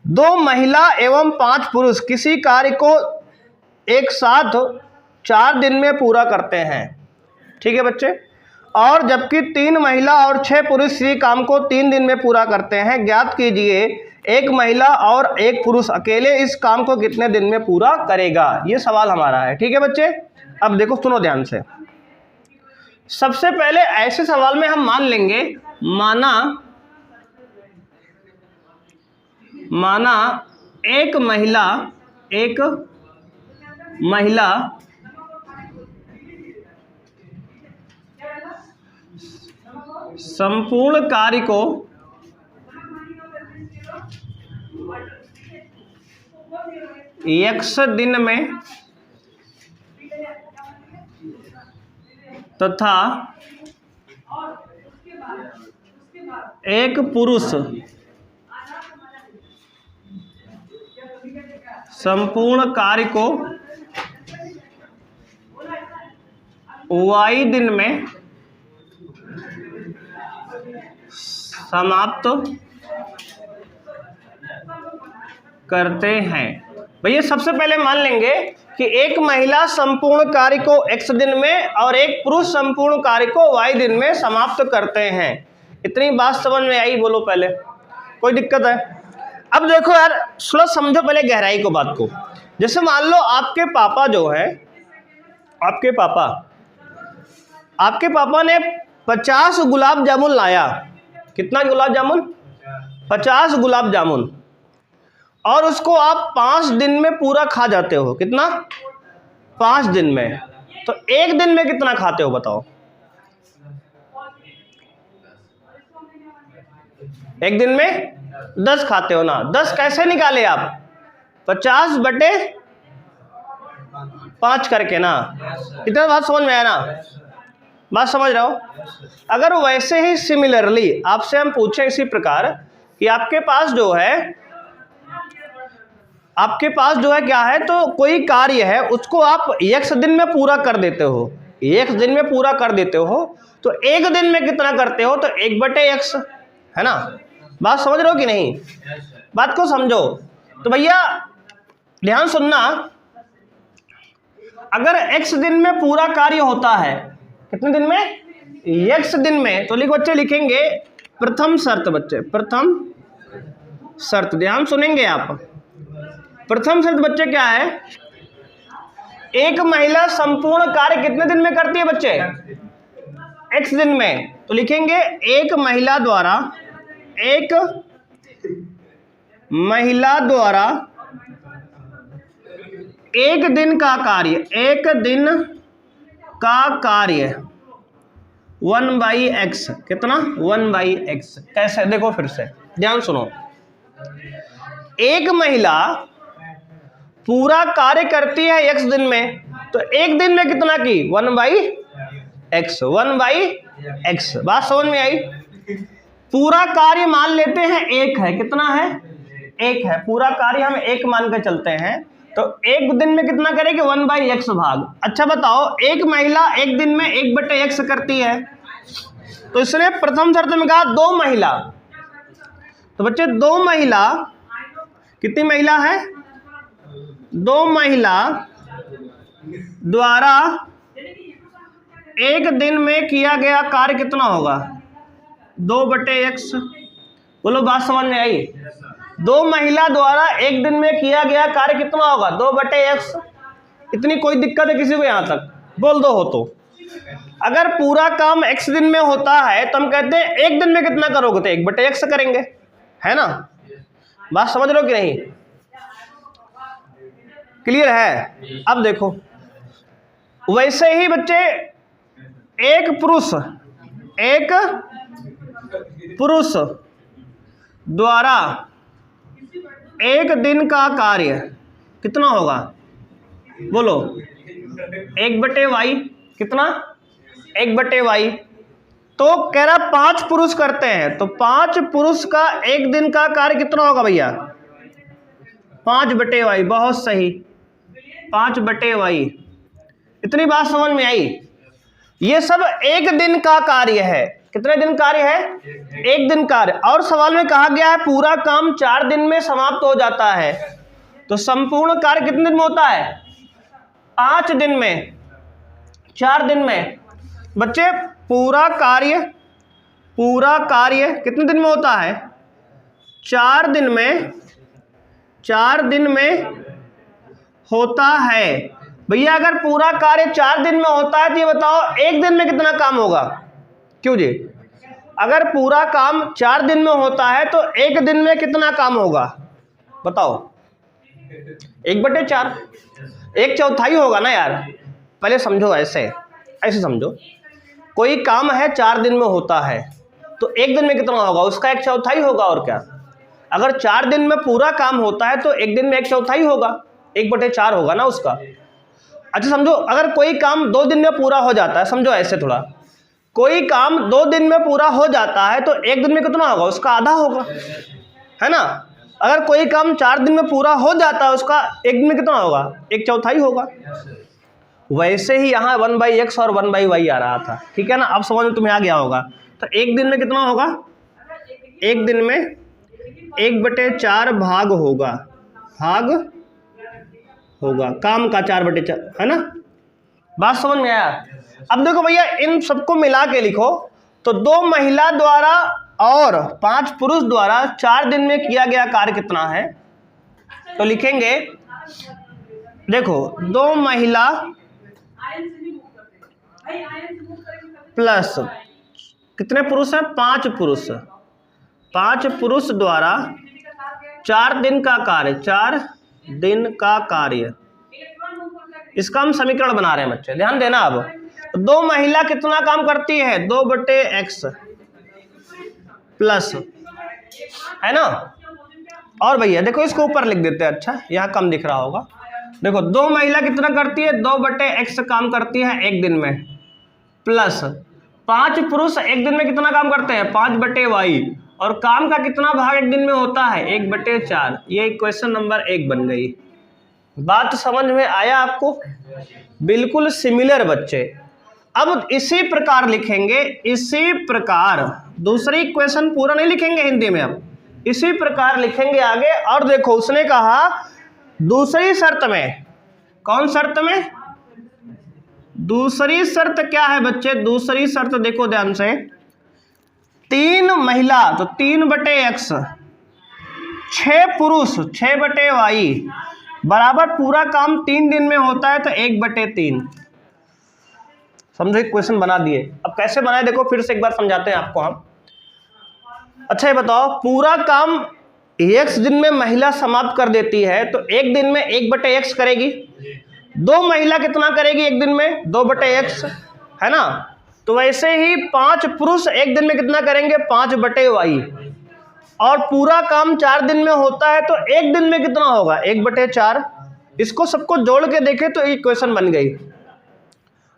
2 महिला एवं 5 पुरुष किसी कार्य को एक साथ 4 दिन में पूरा करते हैं, ठीक है बच्चे। और जबकि 3 महिला और 6 पुरुष इसी काम को 3 दिन में पूरा करते हैं। ज्ञात कीजिए, एक महिला और एक पुरुष अकेले इस काम को कितने दिन में पूरा करेगा? ये सवाल हमारा है, ठीक है बच्चे। अब देखो, सुनो ध्यान से। सबसे पहले ऐसे सवाल में हम मान लेंगे, माना एक महिला संपूर्ण कार्य को x दिन में तथा एक पुरुष संपूर्ण कार्य को y दिन में समाप्त करते हैं। भैया सबसे पहले मान लेंगे कि एक महिला संपूर्ण कार्य को x दिन में और एक पुरुष संपूर्ण कार्य को y दिन में समाप्त करते हैं। इतनी बात समझ में आई? बोलो पहले, कोई दिक्कत है? अब देखो यार, थोड़ा समझो पहले गहराई को, बात को। जैसे मान लो आपके पापा जो है, आपके पापा ने 50 गुलाब जामुन लाया। कितना गुलाब जामुन? 50 गुलाब जामुन। और उसको आप 5 दिन में पूरा खा जाते हो। कितना? 5 दिन में। तो एक दिन में कितना खाते हो बताओ? एक दिन में 10 खाते हो ना। 10 कैसे निकाले आप? 50/5 करके ना। इतना बात समझ में आया ना? बात समझ रहे हो? अगर वैसे ही सिमिलरली आपसे हम पूछें इसी प्रकार कि आपके पास जो है क्या है, तो कोई कार्य है उसको आप x दिन में पूरा कर देते हो, x दिन में पूरा कर देते हो, तो एक दिन में कितना करते हो? तो 1/x है ना। बात समझ रहे हो कि नहीं? बात को समझो। तो भैया ध्यान सुनना, अगर x दिन में पूरा कार्य होता है, कितने दिन में? x दिन में। तो बच्चे लिखेंगे प्रथम शर्त। बच्चे प्रथम शर्त, ध्यान सुनेंगे आप। प्रथम शर्त बच्चे क्या है? एक महिला संपूर्ण कार्य कितने दिन में करती है बच्चे? x दिन में। तो लिखेंगे एक महिला द्वारा एक दिन का कार्य 1/x। कितना? 1/x। कैसे? देखो फिर से ध्यान सुनो। एक महिला पूरा कार्य करती है x दिन में, तो एक दिन में कितना की? 1/x। 1/x। बात समझ में आई? पूरा कार्य मान लेते हैं 1 है। कितना है? 1 है। पूरा कार्य हम 1 मान के चलते हैं, तो एक दिन में कितना करेगी? 1/x भाग। अच्छा बताओ, एक महिला एक दिन में 1/x करती है, तो इसने प्रथम शर्त में कहा 2 महिला। तो बच्चे 2 महिला, कितनी महिला है? 2 महिला द्वारा एक दिन में किया गया कार्य कितना होगा? 2/x। बोलो, बात समझ में आई? 2 महिला द्वारा एक दिन में किया गया कार्य कितना होगा? 2/x। इतनी कोई दिक्कत है किसी को यहां तक? बोल दो हो तो। अगर पूरा काम x दिन में होता है तो हम कहते हैं एक दिन में कितना करोगे? तो 1/x करेंगे, है ना। बात समझ लो कि नहीं? क्लियर है? अब देखो, वैसे ही बच्चे एक पुरुष द्वारा एक दिन का कार्य कितना होगा? बोलो, 1/y। कितना? 1/y। तो कह रहा 5 पुरुष करते हैं, तो 5 पुरुष का एक दिन का कार्य कितना होगा भैया? 5/y। बहुत सही, 5/y। इतनी बात समझ में आई? ये सब एक दिन का कार्य है। कितने दिन कार्य है? एक दिन कार्य। और सवाल में कहा गया है पूरा काम 4 दिन में समाप्त हो जाता है, तो संपूर्ण कार्य कितने दिन में होता है? 5 दिन में, 4 दिन में। बच्चे पूरा कार्य कितने दिन में होता है? 4 दिन में। 4 दिन में होता है। भैया अगर पूरा कार्य 4 दिन में होता है तो ये बताओ एक दिन में कितना काम होगा? क्यों जी? अगर पूरा काम 4 दिन में होता है तो एक दिन में कितना काम होगा बताओ? 1/4, 1/4 होगा ना यार। पहले समझो, ऐसे समझो, कोई काम है 4 दिन में होता है तो एक दिन में कितना होगा? उसका 1/4 होगा। और क्या? अगर 4 दिन में पूरा काम होता है तो एक दिन में 1/4 होगा, 1/4 होगा ना उसका। अच्छा समझो, अगर कोई काम 2 दिन में पूरा हो जाता है, समझो ऐसे थोड़ा, कोई काम 2 दिन में पूरा हो जाता है तो एक दिन में कितना होगा? उसका आधा होगा, है ना। अगर कोई काम 4 दिन में पूरा हो जाता है उसका एक दिन में कितना होगा, 1/4 होगा। वैसे ही यहाँ 1/x और 1/y आ रहा था, ठीक है ना। अब समझ में तुम्हें आ गया होगा। तो एक दिन में कितना होगा, एक दिन में 1/4 भाग होगा, काम का 4/4, है ना। बात समझ में आया। अब देखो भैया इन सबको मिला के लिखो तो 2 महिला द्वारा और 5 पुरुष द्वारा 4 दिन में किया गया कार्य कितना है। तो लिखेंगे देखो 2 महिला प्लस कितने पुरुष हैं, 5 पुरुष, 5 पुरुष द्वारा 4 दिन का कार्य, 4 दिन का कार्य। इसका हम समीकरण बना रहे हैं बच्चे, ध्यान देना। अब 2 महिला कितना काम करती है, 2/x प्लस, है ना। और भैया देखो इसको ऊपर लिख देते हैं, अच्छा यहाँ कम दिख रहा होगा। देखो 2 महिला कितना करती है, 2/x काम करती है एक दिन में, प्लस 5 पुरुष एक दिन में कितना काम करते हैं, 5/y, और काम का कितना भाग एक दिन में होता है, 1/4। ये क्वेश्चन नंबर 1 बन गई। बात समझ में आया आपको, बिल्कुल सिमिलर बच्चे। अब इसी प्रकार लिखेंगे, इसी प्रकार दूसरी क्वेश्चन पूरा नहीं लिखेंगे हिंदी में, अब इसी प्रकार लिखेंगे आगे। और देखो उसने कहा दूसरी शर्त में, कौन शर्त में, दूसरी शर्त क्या है बच्चे, दूसरी शर्त देखो ध्यान से, 3 महिला तो 3/x, 6 पुरुष 6/y बराबर पूरा काम 3 दिन में होता है तो 1/3। समझो एक क्वेश्चन बना दिए। अब कैसे बनाए देखो फिर से एक बार समझाते हैं आपको हम। अच्छा ये बताओ, पूरा काम x दिन में महिला समाप्त कर देती है तो एक दिन में 1/x करेगी। 2 महिला कितना करेगी एक दिन में, 2/x, है ना। तो वैसे ही 5 पुरुष एक दिन में कितना करेंगे, 5/y, और पूरा काम 4 दिन में होता है तो एक दिन में कितना होगा, 1/4। इसको सबको जोड़ के देखें तो इक्वेशन बन गई।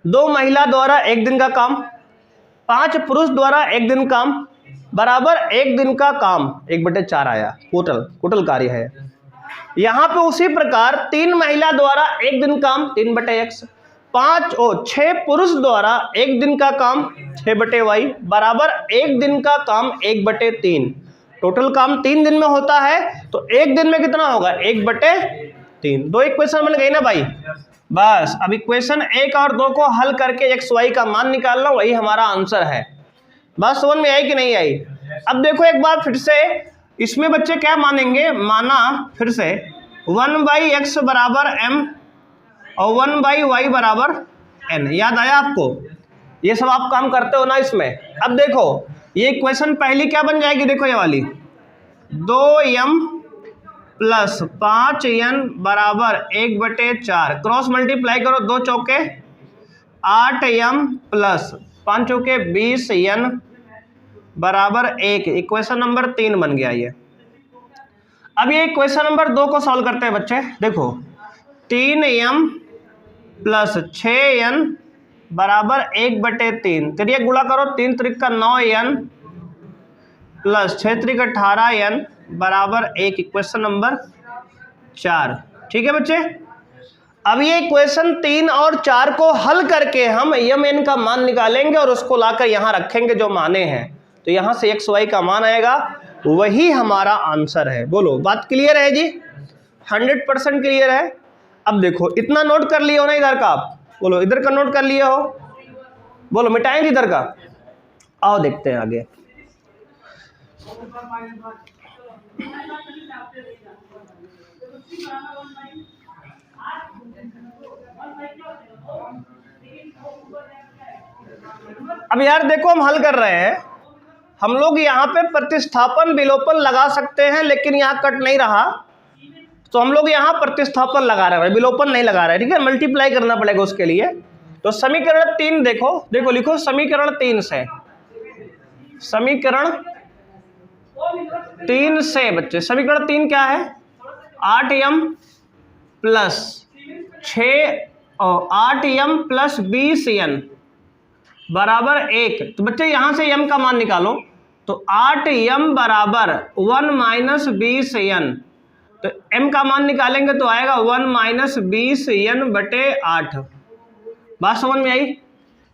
2 महिला द्वारा एक दिन का काम, 5 पुरुष द्वारा एक दिन काम बराबर एक दिन का काम, 1/4 आया। टोटल कार्य है। यहाँ पे उसी प्रकार 3 महिला द्वारा एक दिन काम, 3/x, 6 पुरुष द्वारा एक दिन का काम, 6/y बराबर एक दिन का काम, 1/3। टोटल काम 3 दिन में होता है तो एक दिन में कितना होगा, 1/3। 2 इक्वेशन बन गई ना भाई। बस अब इक्वेशन 1 और 2 को हल करके xy का मान निकालना, वही हमारा आंसर है। बात समझ में आई कि नहीं आई। अब देखो एक बार फिर से इसमें बच्चे क्या मानेंगे, माना फिर से 1/x बराबर m और 1/y बराबर n। याद आया आपको, ये सब आप काम करते हो ना इसमें। अब देखो ये इक्वेशन पहली क्या बन जाएगी, देखो ये वाली 2m प्लस 5n बराबर 1/4, क्रॉस मल्टीप्लाई करो, 2 चौके 8m प्लस 5 चौके 20n बराबर 1। इक्वेशन नंबर 3 बन गया ये। अब ये इक्वेशन नंबर 2 को सॉल्व करते हैं बच्चे। देखो 3m प्लस 6n बराबर 1/3, चलिए गुणा करो, 3 त्रिक का 9n प्लस 6 त्रिक 18n बराबर 1। इक्वेशन नंबर 4, ठीक है बच्चे। अब ये इक्वेशन 3 और 4 को हल करके हम mn का मान निकालेंगे और उसको लाकर यहाँ रखेंगे जो माने हैं, तो यहाँ से xy का मान आएगा, वही हमारा आंसर है। बोलो बात क्लियर है जी, 100% क्लियर है। अब देखो इतना नोट कर लिए हो ना इधर का, आप बोलो इधर का नोट कर लिए हो, बोलो मिटाएंगे इधर का। आओ देखते हैं आगे। अब यार देखो हम हल कर रहे हैं, हम लोग यहाँ पे प्रतिस्थापन विलोपन लगा सकते हैं लेकिन यहाँ कट नहीं रहा तो हम लोग यहाँ प्रतिस्थापन लगा रहे हैं, विलोपन नहीं लगा रहे हैं, ठीक है। मल्टीप्लाई करना पड़ेगा उसके लिए। तो समीकरण 3 देखो लिखो समीकरण 3 से, समीकरण 3 से बच्चे, समीकरण 3 क्या है, 8m plus 8m plus 20n बराबर 1। तो बच्चे यहाँ से m का मान निकालो, तो 8m बराबर 1 माइनस 20n, तो m का मान निकालेंगे तो आएगा 1 माइनस 20n बटे 8। बात समझ में आई?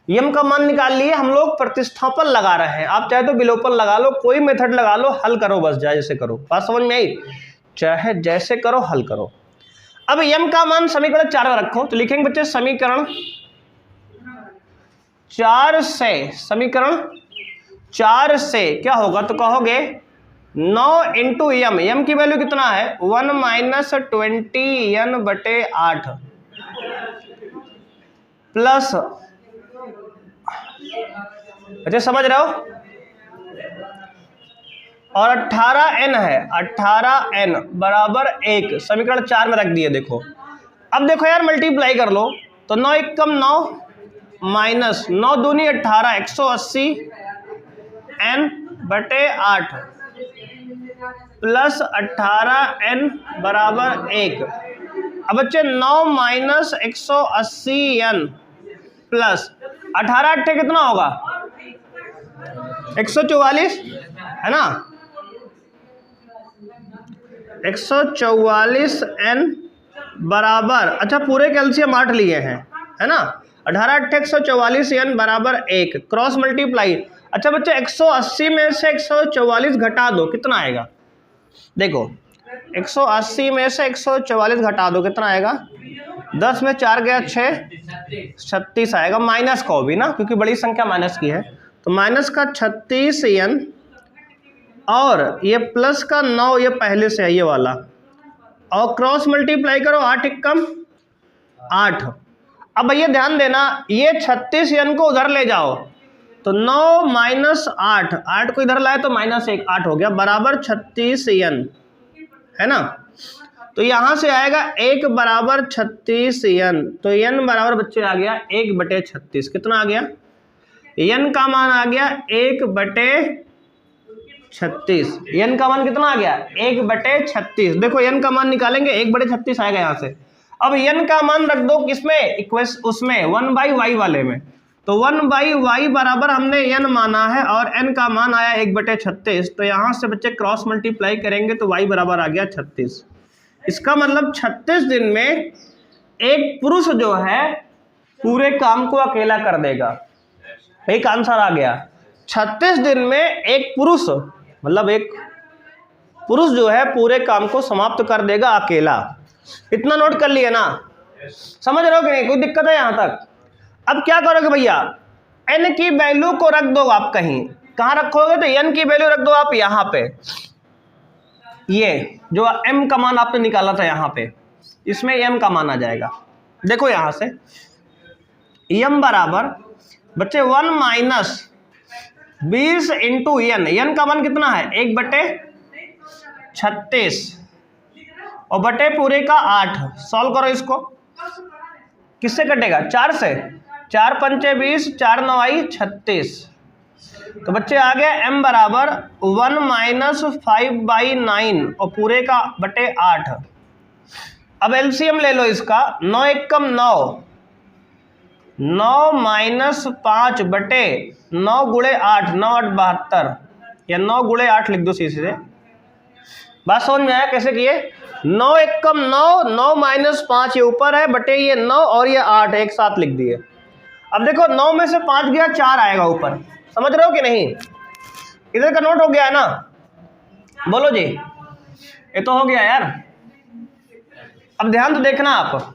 m का मान निकाल लिए, हम लोग प्रतिस्थापन लगा रहे हैं, आप चाहे तो विलोपन लगा लो, कोई मेथड लगा लो, हल करो बस, जैसे करो। बात समझ में आई? चाहे जैसे करो हल करो। अब m का मान समीकरण 4 में रखो, तो लिखेंगे बच्चे समीकरण 4 से, समीकरण 4 से क्या होगा, तो कहोगे 9 इंटू m की वैल्यू कितना है 1 माइनस 20n बटे 8 प्लस, अच्छा समझ रहे हो, और 18n है, 18n बराबर 1, समीकरण 4 में रख दिए। देखो अब देखो यार मल्टीप्लाई कर लो, तो 9 एकम 9 माइनस 9 दूनी 18, 180 n बटे 8 प्लस 18n बराबर 1। अब बच्चे 9 माइनस 180n प्लस 18 अट्ठे कितना होगा 144 है ना, 144n बराबर, अच्छा पूरे कैल्शियम 8 लिए हैं है ना, 18 अट्ठे 144n बराबर 1, क्रॉस मल्टीप्लाई। अच्छा बच्चे 180 में से 144 घटा दो, कितना आएगा, देखो 180 में से 144 घटा दो, कितना आएगा, 10 में 4 गया 6, 36 आएगा, माइनस को भी ना, क्योंकि बड़ी संख्या माइनस की है, तो माइनस का 36n और ये प्लस का 9, ये पहले से है ये वाला, और क्रॉस मल्टीप्लाई करो, 8 एकम 8। अब भैया ध्यान देना, ये 36n को उधर ले जाओ, तो 9 माइनस 8, 8 को इधर लाए तो माइनस 1, 8 हो गया बराबर 36n है ना, तो यहां से आएगा 1 बराबर 36n, तो n बराबर बच्चे आ गया 1 बटे 36, कितना आ गया, n का मान आ गया 1 बटे 36, n का मान कितना आ गया 1 बटे 36। देखो n का मान निकालेंगे 1 बटे 36 आएगा यहाँ से। अब n का मान रख दो किसमें, इक्वेशन उसमें 1/y वाले में, तो 1/y बराबर हमने n माना है और n का मान आया 1 बटे 36, तो यहाँ से बच्चे क्रॉस मल्टीप्लाई करेंगे तो y बराबर आ गया 36। इसका मतलब 36 दिन में एक पुरुष जो है पूरे काम को अकेला कर देगा, एक आंसर आ गया। 36 दिन में एक पुरुष, मतलब एक पुरुष जो है पूरे काम को समाप्त कर देगा अकेला। इतना नोट कर लिए ना, समझ रहे हो कि नहीं, कोई दिक्कत है यहां तक? अब क्या करोगे भैया, n की वैल्यू को रख दो आप कहीं, कहां रखोगे, तो n की वैल्यू रख दो आप यहां पे, ये जो m का मान आपने निकाला था यहां पे, इसमें m का मान आ जाएगा। देखो यहां से m बराबर बच्चे 1 माइनस 20 इंटू n का मान कितना है 1 बटे 36 और बटे पूरे का 8। सॉल्व करो इसको, किससे कटेगा 4 से, 4 पंचे 20, 4 9 36, तो बच्चे आ गया m बराबर 1 माइनस 5/9 और पूरे का बटे 8। अब एलसीएम ले लो इसका, 9 एकम 9, 9 माइनस 5 बटे 9 गुणे 8, 9 8 72, या 9 गुणे 8 लिख दो सीधे। बात समझ में आया कैसे किए, 9 एकम 9, 9 माइनस 5 ये ऊपर है बटे ये 9 और ये 8 एक साथ लिख दिए। अब देखो 9 में से 5 गया 4 आएगा ऊपर, समझ रहे हो कि नहीं, इधर का नोट हो गया है ना, बोलो जी, ये तो हो गया यार। अब ध्यान तो देखना आप,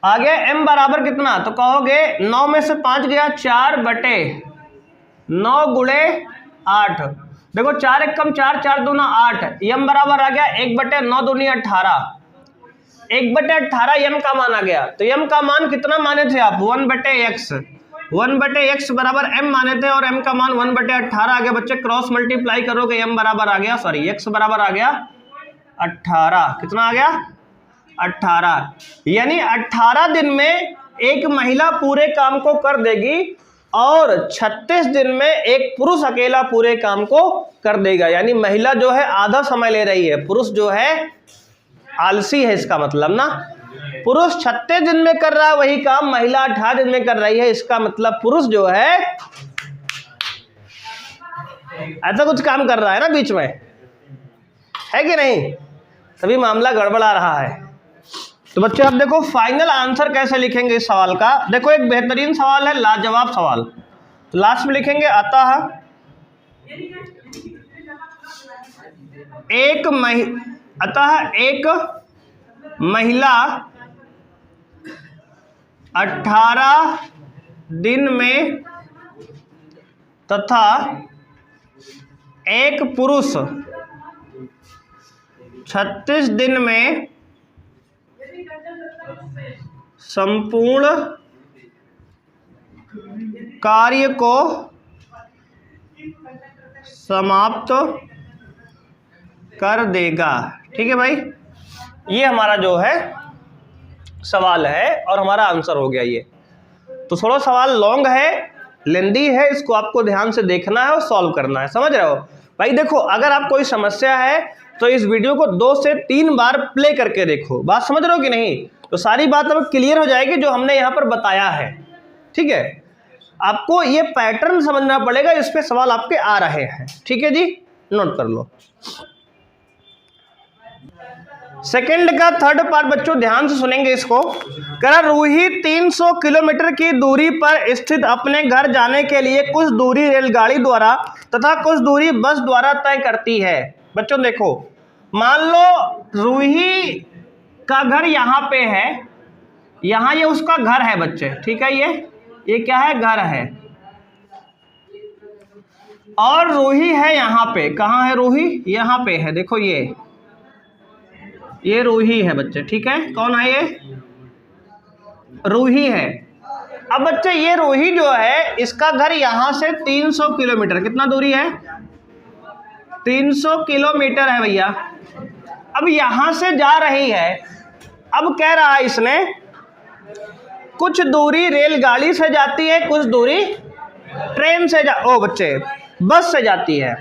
आगे m बराबर कितना, तो कहोगे 9 में से 5 गया 4 बटे 9 गुणे 8, देखो 4 एकम 4, 4 दूना 8, m बराबर आ गया 1 बटे 9 दूनी 18, 1 बटे 18 m का मान आ गया। तो m का मान कितना माने थे आप 1 बटे x, 1 बटे x बराबर m माने थे और m का मान 1 बटे 18 आ गया। बच्चे क्रॉस मल्टीप्लाई करोगे m बराबर आ गया, सॉरी x बराबर आ गया 18, कितना आ गया 18, यानी 18 दिन में एक महिला पूरे काम को कर देगी और 36 दिन में एक पुरुष अकेला पूरे काम को कर देगा। यानी महिला जो है आधा समय ले रही है, पुरुष जो है आलसी है, इसका मतलब ना, पुरुष 36 दिन में कर रहा है वही काम महिला 18 दिन में कर रही है, इसका मतलब पुरुष जो है ऐसा कुछ काम कर रहा है ना बीच में, है कि नहीं? तभी मामला गड़बड़ा रहा है। तो बच्चे अब देखो फाइनल आंसर कैसे लिखेंगे इस सवाल का। देखो एक बेहतरीन सवाल है, लाजवाब सवाल। तो लास्ट में लिखेंगे अतः एक महिला 18 दिन में तथा एक पुरुष 36 दिन में संपूर्ण कार्य को समाप्त कर देगा। ठीक है भाई, ये हमारा जो है सवाल है और हमारा आंसर हो गया ये। तो थोड़ा सवाल लॉन्ग है, लेंदी है, इसको आपको ध्यान से देखना है और सॉल्व करना है, समझ रहे हो भाई? देखो अगर आप कोई समस्या है तो इस वीडियो को 2 से 3 बार प्ले करके देखो, बात समझ रहे हो कि नहीं? तो सारी बात अब क्लियर हो जाएगी जो हमने यहाँ पर बताया है। ठीक है, आपको ये पैटर्न समझना पड़ेगा, इस पे सवाल आपके आ रहे हैं। ठीक है जी, नोट कर लो। सेकंड का थर्ड पार्ट बच्चों ध्यान से सुनेंगे इसको। कह रूही 300 किलोमीटर की दूरी पर स्थित अपने घर जाने के लिए कुछ दूरी रेलगाड़ी द्वारा तथा कुछ दूरी बस द्वारा तय करती है। बच्चों देखो, मान लो रूही का घर यहाँ पे है, यहाँ ये उसका घर है बच्चे, ठीक है? ये क्या है? घर है। और रूही है यहाँ पे, कहाँ है रूही? यहाँ पे है, देखो ये रूही है बच्चे, ठीक है? कौन है ये? रूही है। अब बच्चे ये रूही जो है इसका घर यहाँ से 300 किलोमीटर, कितना दूरी है? 300 किलोमीटर है भैया। अब यहाँ से जा रही है, अब कह रहा है इसने कुछ दूरी रेलगाड़ी से जाती है, कुछ दूरी ट्रेन से बस से जाती है।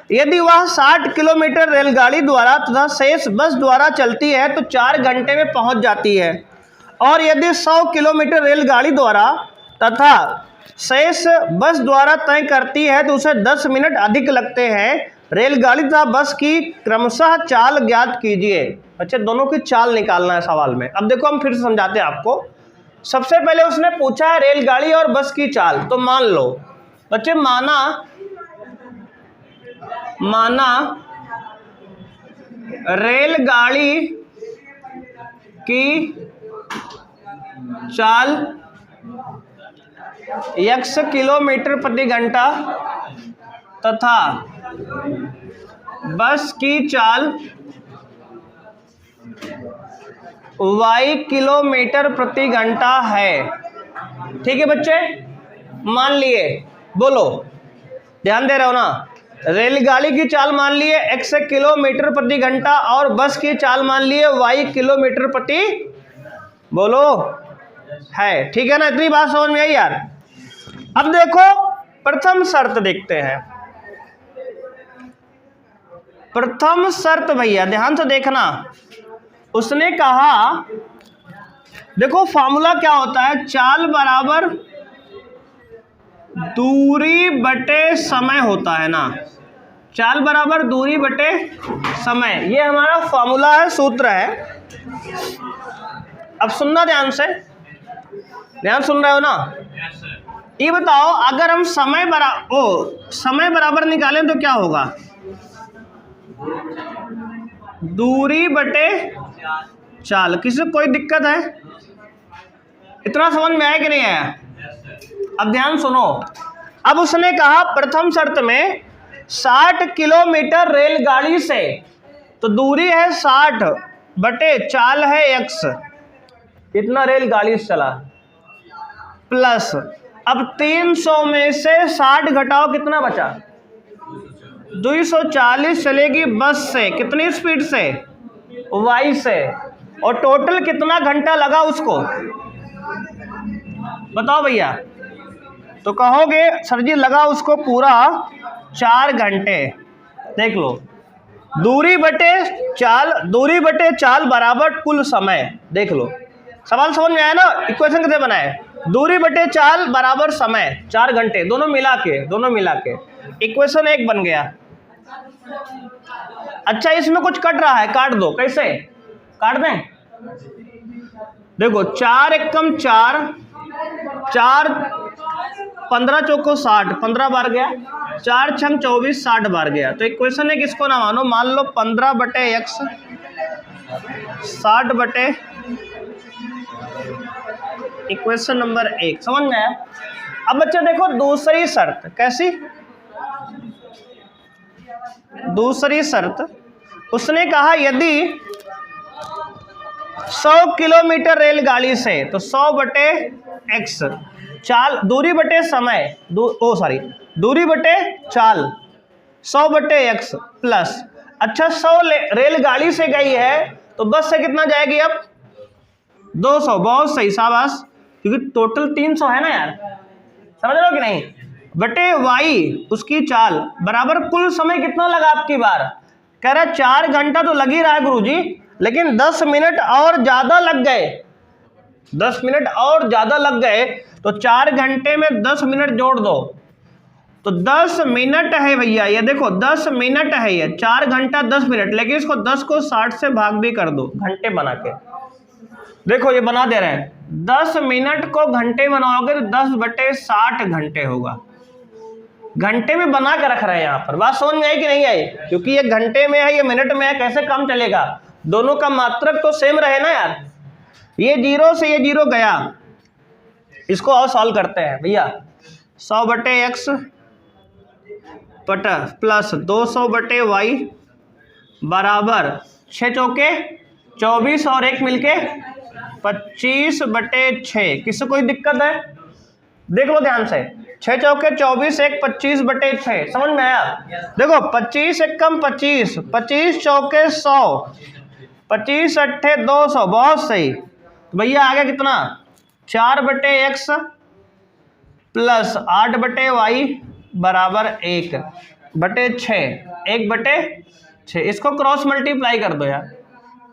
यदि वह 60 किलोमीटर रेलगाड़ी द्वारा तथा शेष बस द्वारा चलती है तो 4 घंटे में पहुंच जाती है, और यदि 100 किलोमीटर रेलगाड़ी द्वारा तथा शेष बस द्वारा तय करती है तो उसे 10 मिनट अधिक लगते हैं। रेलगाड़ी तथा बस की क्रमशः चाल ज्ञात कीजिए। अच्छा, दोनों की चाल निकालना है सवाल में। अब देखो हम फिर से समझाते हैं आपको। सबसे पहले उसने पूछा है रेलगाड़ी और बस की चाल, तो मान लो बच्चे, माना रेलगाड़ी की चाल x किलोमीटर प्रति घंटा तथा बस की चाल y किलोमीटर प्रति घंटा है। ठीक है बच्चे, मान लिए, बोलो, ध्यान दे रहे हो ना? रेलगाड़ी की चाल मान लिए x किलोमीटर प्रति घंटा और बस की चाल मान लिए y किलोमीटर प्रति, बोलो, है। ठीक है ना? इतनी बात समझ में आई यार? अब देखो प्रथम शर्त देखते हैं। प्रथम शर्त भैया ध्यान से देखना, उसने कहा देखो फॉर्मूला क्या होता है, चाल बराबर दूरी बटे समय होता है ना, चाल बराबर दूरी बटे समय, ये हमारा फॉर्मूला है, सूत्र है। अब सुनना ध्यान से, ध्यान सुन रहे हो ना? ये बताओ अगर हम समय बराबर निकालें तो क्या होगा? दूरी बटे चाल। किसी को कोई दिक्कत है? इतना समझ में आया कि नहीं आया? अब ध्यान सुनो। अब उसने कहा प्रथम शर्त में 60 किलोमीटर रेलगाड़ी से, तो दूरी है 60 बटे चाल है x, इतना रेलगाड़ी से चला, प्लस अब 300 में से 60 घटाओ, कितना बचा? 240 चलेगी बस से, कितनी स्पीड से? y से, और टोटल कितना घंटा लगा उसको बताओ भैया? तो कहोगे सर जी लगा उसको पूरा 4 घंटे। देख लो, दूरी बटे चाल बराबर कुल समय। देख लो, सवाल समझ में आया ना? इक्वेशन कैसे बनाए? दूरी बटे चाल बराबर समय, 4 घंटे, दोनों मिला के इक्वेशन 1 बन गया। अच्छा इसमें कुछ कट रहा है, काट दो। कैसे काट दें? देखो 4 एकम 4, 4 15 चौको 60, 15 बार गया, 4 छंग 24, 60 बार गया। तो इक्वेशन 1 इसको ना मानो, मान लो 15/x 60 इक्वेशन नंबर 1। समझ में आया? अब बच्चे देखो दूसरी शर्त। कैसी? दूसरी शर्त उसने कहा यदि 100 किलोमीटर रेलगाड़ी से, तो 100/x चाल, दूरी बटे समय, दूरी बटे चाल 100/x प्लस, अच्छा 100 रेलगाड़ी से गई है तो बस से कितना जाएगी अब? 200। बहुत सही, शाबाश, क्योंकि टोटल 300 है ना यार, समझ रहे हो कि नहीं? बटे y उसकी चाल बराबर कुल समय कितना लगा आपकी बार? कह रहा है 4 घंटा तो लग ही रहा है गुरुजी, लेकिन 10 मिनट और ज्यादा लग गए, 10 मिनट और ज्यादा लग गए, तो 4 घंटे में 10 मिनट जोड़ दो तो 10 मिनट है भैया। ये देखो 10 मिनट है, ये 4 घंटा 10 मिनट, लेकिन इसको 10 को 60 से भाग भी कर दो घंटे बना के। देखो ये बना दे रहे हैं, 10 मिनट को घंटे बनाओगे तो 10/60 घंटे होगा। घंटे में बना के रख रहे हैं यहाँ पर। बात समझ में आई कि नहीं आई? क्योंकि ये घंटे में है, ये मिनट में है, कैसे काम चलेगा? दोनों का मात्रक तो सेम रहे ना यार। ये 0 से ये 0 गया, इसको और सॉल्व करते हैं भैया। 100/x प्लस 200/y बराबर 6 चौके 24 और 1 मिलके 25/6। किसी कोई दिक्कत है? देख लो ध्यान से, 6 चौके 24, 1 25/6। समझ में आया? देखो 25 एकम 25, 25 चौके 100, 25 अट्ठे 200। बहुत सही। तो भैया आ गया कितना? 4/x प्लस 8/y बराबर 1/6, 1/6। इसको क्रॉस मल्टीप्लाई कर दो यार,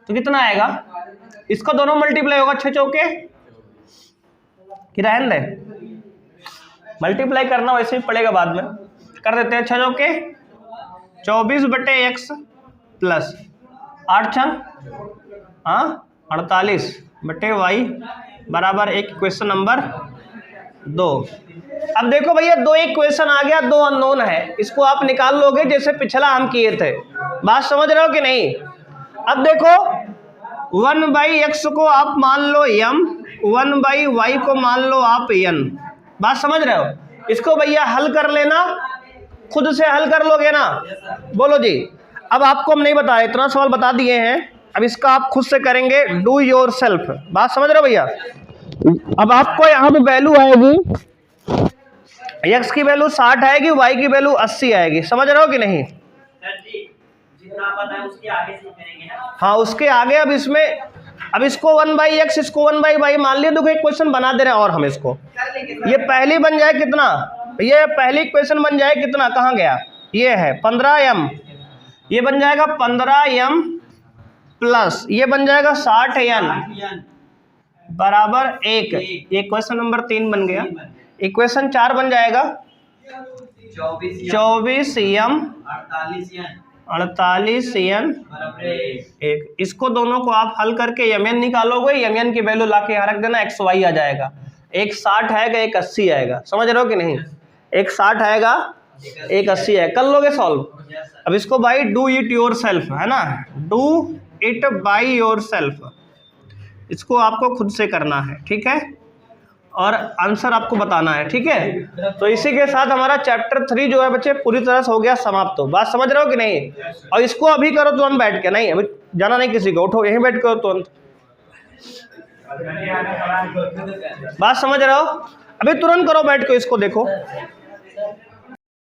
तो कितना आएगा? इसका दोनों मल्टीप्लाई होगा 6 चौके, कि रहने दे, मल्टीप्लाई करना वैसे ही पड़ेगा, बाद में कर देते हैं। 6 चौके 24/x प्लस 8 छंग 48/y बराबर 1। Question number 2। अब देखो भैया 2 इक्वेशन आ गया, 2 अननोन है, इसको आप निकाल लोगे जैसे पिछला हम किए थे। बात समझ रहे हो कि नहीं? अब देखो 1/x को आप मान लो m, 1/y को मान लो आप n। बात समझ रहे हो? इसको भैया हल कर लेना, खुद से हल कर लोगे ना? बोलो जी। अब आपको हम नहीं बताया, इतना सवाल बता दिए हैं, अब इसका आप खुद से करेंगे, डू योर सेल्फ। बात समझ रहे हो भैया? अब आपको यहाँ पे वैल्यू आएगी, x की वैल्यू 60 आएगी, y की वैल्यू 80 आएगी। समझ रहे हो कि नहीं? सर जी जितना पता है उसके आगे से करेंगे ना? हाँ उसके आगे। अब इसमें, अब इसको 1/x, इसको 1/y मान लिया, देखो एक क्वेश्चन बना दे रहे हैं और हम इसको, ये पहली बन जाए कितना? ये पहली क्वेश्चन बन जाए कितना? कहाँ गया? ये है 15m, ये बन जाएगा 15m प्लस ये बन जाएगा 60n बराबर 1। ये क्वेश्चन नंबर 3 बन गया। इक्वेशन 4 बन जाएगा 24m 48n बराबर 1। इसको दोनों को आप हल करके mn निकालोगे, mn की वैल्यू लाके यहाँ रख देना, xy आ जाएगा। एक 60 आएगा, एक 80 आएगा। समझ रहे हो कि नहीं? एक 60 आएगा, एक 80 है। कर लोगे सॉल्व? अब इसको भाई डू इट योर सेल्फ, है ना, do it by your self, इसको आपको खुद से करना है, ठीक है, और आंसर आपको बताना है, ठीक है। तो इसी के साथ हमारा चैप्टर 3 जो है बच्चे पूरी तरह से हो गया समाप्त। बात समझ रहे हो कि नहीं? और इसको अभी करो तुरंत बैठ के, नहीं अभी जाना नहीं किसी को, उठो यहीं बैठ करो तुरंत। बात समझ रहे हो? अभी तुरंत करो बैठ के, इसको देखो।